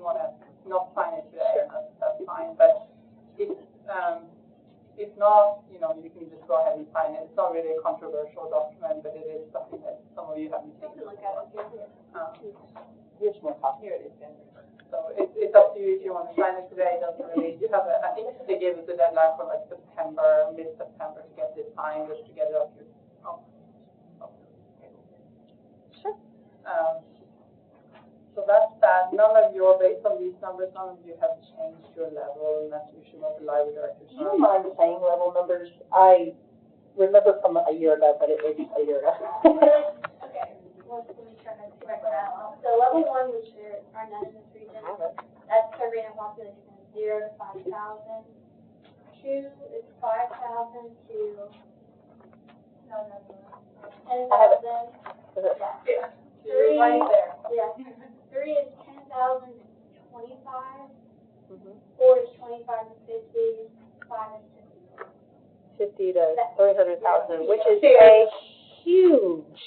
want to not sign it today, that's fine. But if not, you can just go ahead and sign it. It's not really a controversial document, but it is something that some of you haven't seen before. Here's more copy. Here it is. So it's up to you if you want to sign it today. It doesn't really. You have I think they gave us a deadline for like September, mid-September to get this signed, just to get it up your. Sure. So that's that. None of you, based on these numbers, none of you have changed your level, and that's usually what the library directors Do you mind saying level numbers? I remember from a year ago, but it was a year ago. Okay, well, let me try to correct that one. So level 1, which there are none in this region, that's covering a population of 0 to 5,000. 2 is 5,000 to 10,000. Yeah. 3, right there. Yeah. 3 is 10,000 to 25. 4 is 25 to 50. 5 is 50 to 300,000, which is a huge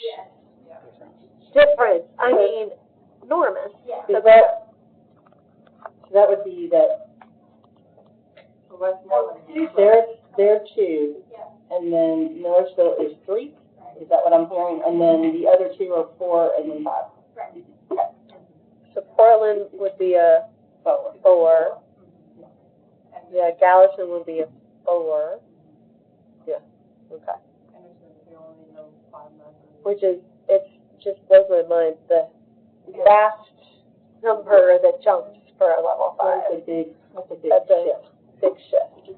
difference. I mean, enormous. Yeah. So that would be that. So that's more than They're 2, Yeah. and then Millersville is 3. Right. Is that what I'm hearing? And then the other two are 4 and then 5. Right. Okay. So Portland would be a 4. Yeah, Gallatin would be a 4. Yeah, okay. And it's the only no 5 libraries. Which is, it just blows my mind, the vast number that jumps for a level 5. That's a big That's a big shift.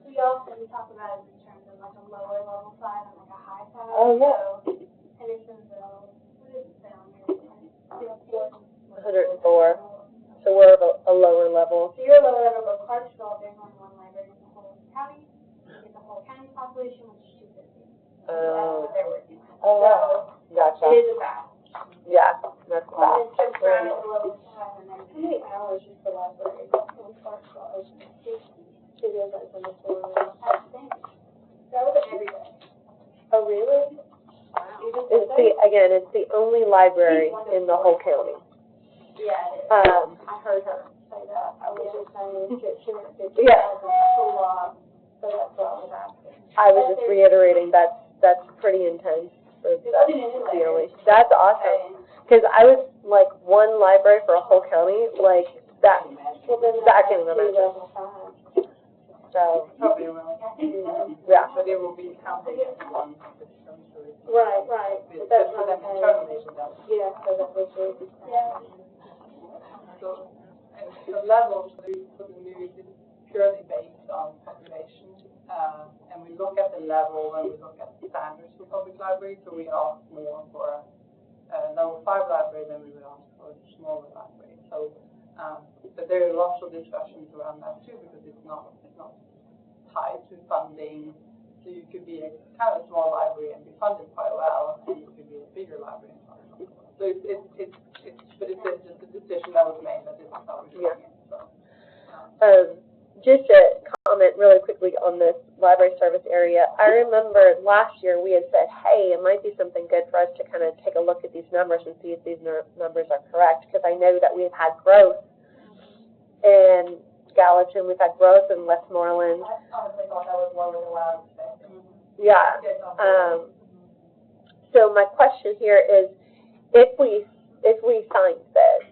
We also talk about it in terms of like a lower level 5 and like a high 5. Oh, yeah. So Hendersonville, what does it say on here? 104. So we're a lower level. So you're a lower level, but Clarksville, there's only 1 library in the whole county. It's the whole county population, which is 250. So that's what they're working on. Oh, wow. Gotcha. It is a fact. Yeah, that's And fast. then Church Brown is a level 5, and then how many hours is the library in Clarksville open? 60. It is open before. I think. That was every day. Oh, really? Wow. It's the only library in the whole county. Yeah, it is. I heard her say that. I was just saying, Yeah. a lot, so that's what I was asking. I was just reiterating that's pretty intense. So that's awesome. Because I was like 1 library for a whole county, like that. Well, then That I can't even imagine. level 5. So Probably around. yeah. But it will be counted as one system, so it's. Right. But that's for not them okay. internally, so that. Yeah, so that was really. Yeah. So, and the levels for the new is purely based on population, and we look at the level and we look at standards for public libraries, so we ask more for a level 5 library than we would ask for a smaller library. So, but there are lots of discussions around that too, because it's not tied to funding. So you could be a kind of small library and be funded quite well, and you could be a bigger library and funded quite well. So it's just a decision that was made that this is how we're doing it. So, just to comment really quickly on this library service area, I remember last year we had said, hey, it might be something good for us to kind of take a look at these numbers and see if these numbers are correct, because I know that we've had growth in Gallatin, we've had growth in Westmoreland. I honestly thought that was lower than what I was expecting. Yeah. So my question here is, if we signed this,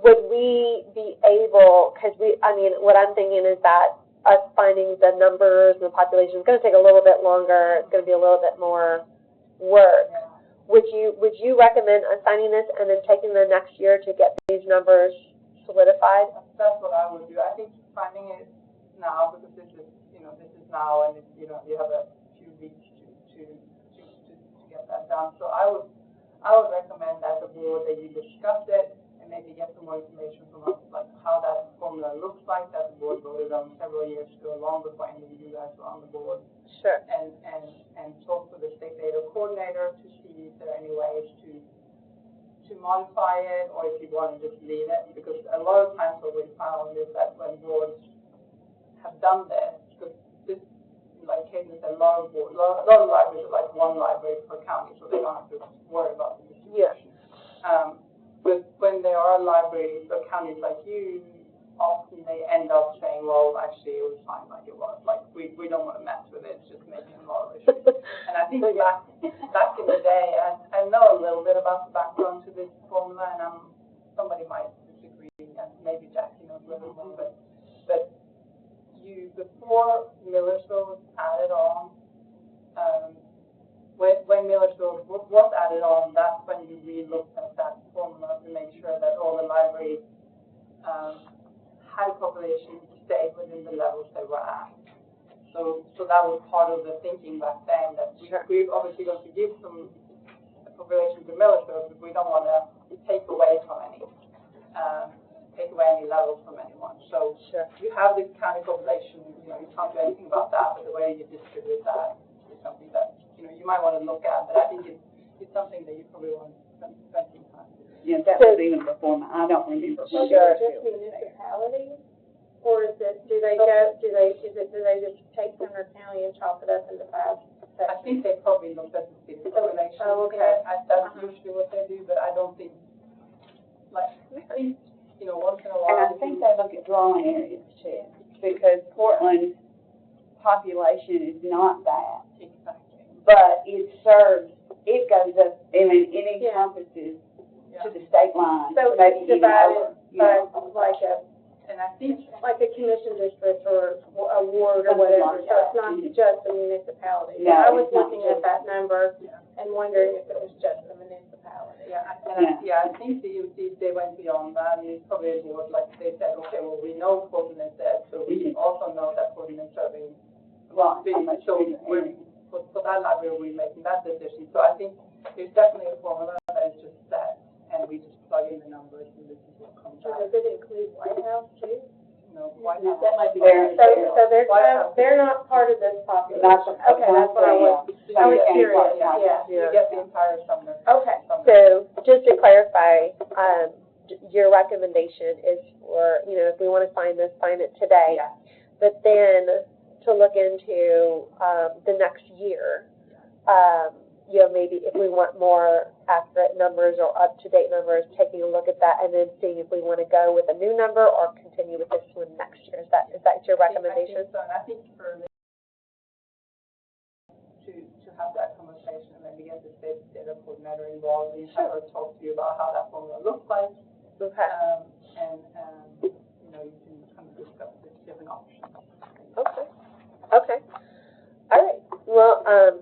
would we be able, because what I'm thinking is that us finding the numbers and the population is going to take a little bit longer, it's going to be a little bit more work. Would you recommend us signing this and then taking the next year to get these numbers solidified? that's what I would do. I think finding it now, because this is now, and you have a few weeks to get that done. So I would recommend as a board that you discuss it and maybe get some more information from us, like how that formula looks like that the board voted on several years ago, long before any of you guys were on the board. Sure. And talk to the state data coordinator to see if there are any ways to modify it, or if you want to just leave it, because a lot of times what we found is that when boards have done this, because this, like Caitlin said, a lot of libraries are like 1 library per county, so they don't have to worry about the distribution. But when there are libraries or counties like you, often they end up saying, well, actually it was fine like it was. Like we don't want to mess with it, it's just making a lot of issues. And I think back in the day, I know a little bit about the background to this formula, and somebody might disagree, and maybe Jackie knows a little more, but before Millersville was added on, when Millersville was added on, that's when you re-looked at that formula to make sure that all the libraries had a population stayed within the levels they were at. So that was part of the thinking back then, that we're obviously going to give some population to Millersville, but we don't want to take away any levels from anyone. So you have this county population, you can't do anything about that, but the way you distribute that is something that you might want to look at. But I think it's something that you probably want to spend some time with. Yeah, that was even before I don't remember. Is it just municipalities, or is it, do they just take Sumner County and chop it up into 5 sections? I think they probably look at the city population. Oh, okay. That's usually what they do, but I don't think, like, at least, once in a while. And I think they look at drawing areas too, because Portland's population is not that. Exactly. but it serves, it goes up, I mean, it encompasses to the state line, So maybe it's even over. divided by like a, And I think, like a commission district or a ward or Something whatever, like so it's that. not just the municipality. No, I was it's not looking at just- that number and wondering if it was just the municipality. I think the UC, they went beyond that, and it's probably more like they said, okay, well, we know Portland is dead, so we also know that Portland is serving. Right, how much So is it? we're, for that library, we're making that decision. So I think there's definitely a formula that is just set, and we just plug in the numbers, and this is what comes out. Does it include White House too? No, why not? That might be. So they're not part of this population. Okay, that's what I was curious, yeah. You get the entire Sumner. Okay. So, just to clarify, your recommendation is for, if we want to sign this, sign it today. Yeah. But then to look into the next year, maybe if we want more accurate numbers or up-to-date numbers, taking a look at that and then seeing if we want to go with a new number or continue with this one next year. Is that your recommendation? I think so, and I think for me to have that conversation and maybe get the state data coordinator involved and have her talk to you about how that formula looks like. Okay. You can kind of discuss the different options. Okay. Okay. All right. Well, And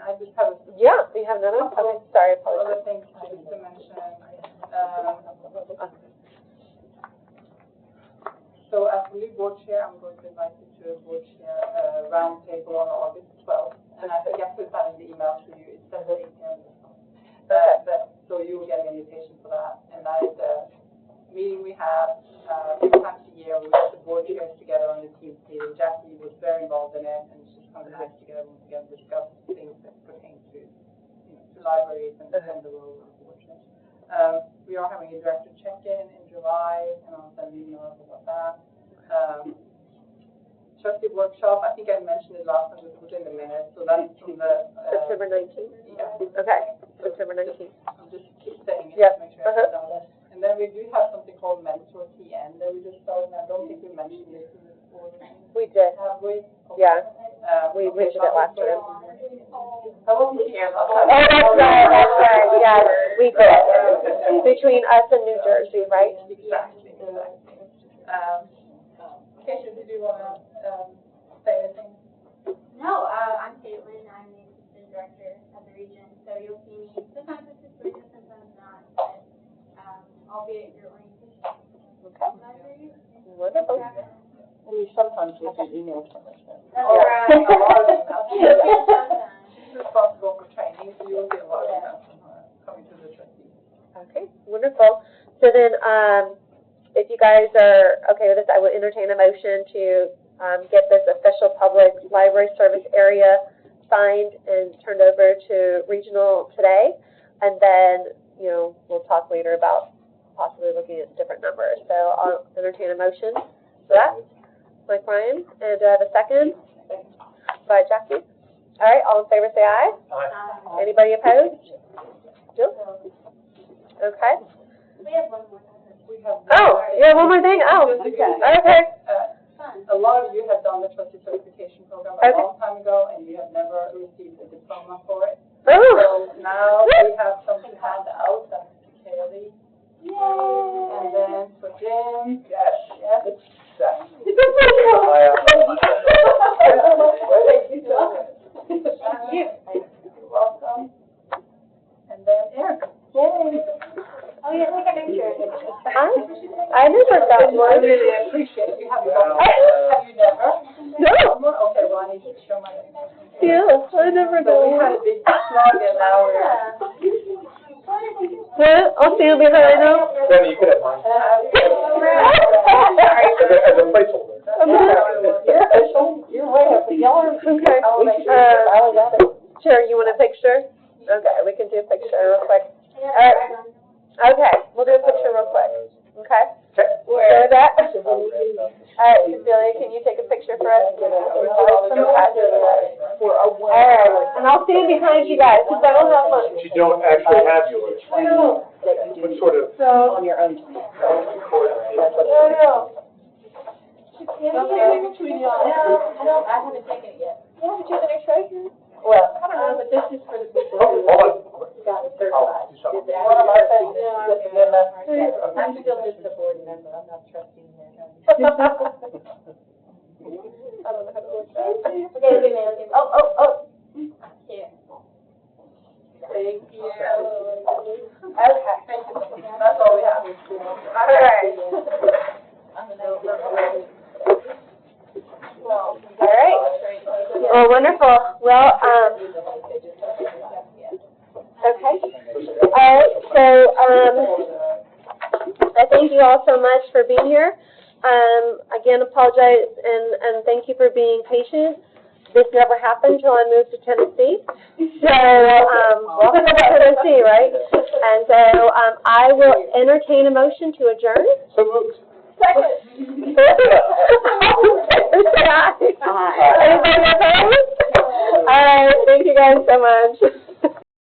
I just have yeah, you have another? Okay, sorry, I other apologize. things to mention. So as the new board chair, I'm going to invite you to a board chair roundtable on August 12th. And I think I put that in the email to you. It's 7 to 8 p.m. So you will get an invitation for that. And that is a meeting we have 3 times a year. We get the board chairs together on the team meeting. Jackie was very involved in it, and she's kind of nice together and we can discuss things that pertain to libraries and the role of the board chairs. We are having a director check-in in July, and I'll send you emails about that. Trustee workshop, I think I mentioned it last time, it was in the minutes, so that's from the September 19th? Yeah. Okay, September 19th. I'll just keep saying it, Yep. to make sure I know that. And then we do have something called Mentor TN that we just started, and I don't think we mentioned it before. We did, Have we? yeah. We okay, mentioned it last so- time. I wasn't here last Oh, time. that's right, yes, we did. Between us and New Jersey, right? Exactly. Keisha, did you want to say anything? No, I'm Caitlin, I'm the assistant director of the region, so you'll see me sometimes it's just Bridget, sometimes not, but, I'll be at your orientation. Okay. Library. Wonderful. And you sometimes receive emails from us then. That's right. She's responsible for training, so you'll get a lot of emails from her coming to the trustees. Okay, wonderful. So then, if you guys are okay with this, I would entertain a motion to get this official public library service area signed and turned over to regional today. And then, we'll talk later about possibly looking at different numbers. So I'll entertain a motion for that. Mike Ryan, and do I have a second? By Jackie. All right, all in favor say aye. Aye. Anybody opposed? Jill? Okay. We have one more. We have. Oh, yeah, one more thing? Oh, okay. A lot of you have done the trustee certification program a long time ago, and you have never received a diploma for it. Oh. So now we have something to hand out, that's for Kaylee. Yay! And then for Jim. Yes. Yes. Thank you. You're welcome. And then Eric. Yay. Oh, yeah, take a picture. I never got I one. really appreciate you. Have you never? No. Okay, well, I need to show my. Yeah, I never So we got had a big slug and now we're. Well, I'll stand behind them. Then you could have mine. As a placeholder. You're official. You're way up the yard. Okay. Sure, you want a picture? Okay, we can do a picture real quick. Okay, we'll do a picture real quick. Okay? Where that? All right, Cecilia, can you take a picture for us? All right, and I'll stand behind you guys, because I don't have much. You don't actually have yours. I know. What sort of? So, On your own. no. Between you. No, I haven't taken it yet. Yeah, but you're gonna treasure. Well, I don't know, but this is for the people Hold who on. got certified. Do something. one of my things with them, I'm still just a board member, I'm not trusting her. I don't know how to work that. Okay, give me, give me. Oh. Here. Thank you. Okay. That's all we have. All right. All right. Well, wonderful. Well, okay. All right, so, I thank you all so much for being here. Again, apologize and thank you for being patient. This never happened until I moved to Tennessee. So, welcome to Tennessee, right? And so, I will entertain a motion to adjourn. So moved. Second. Anybody opposed? All right, thank you guys so much.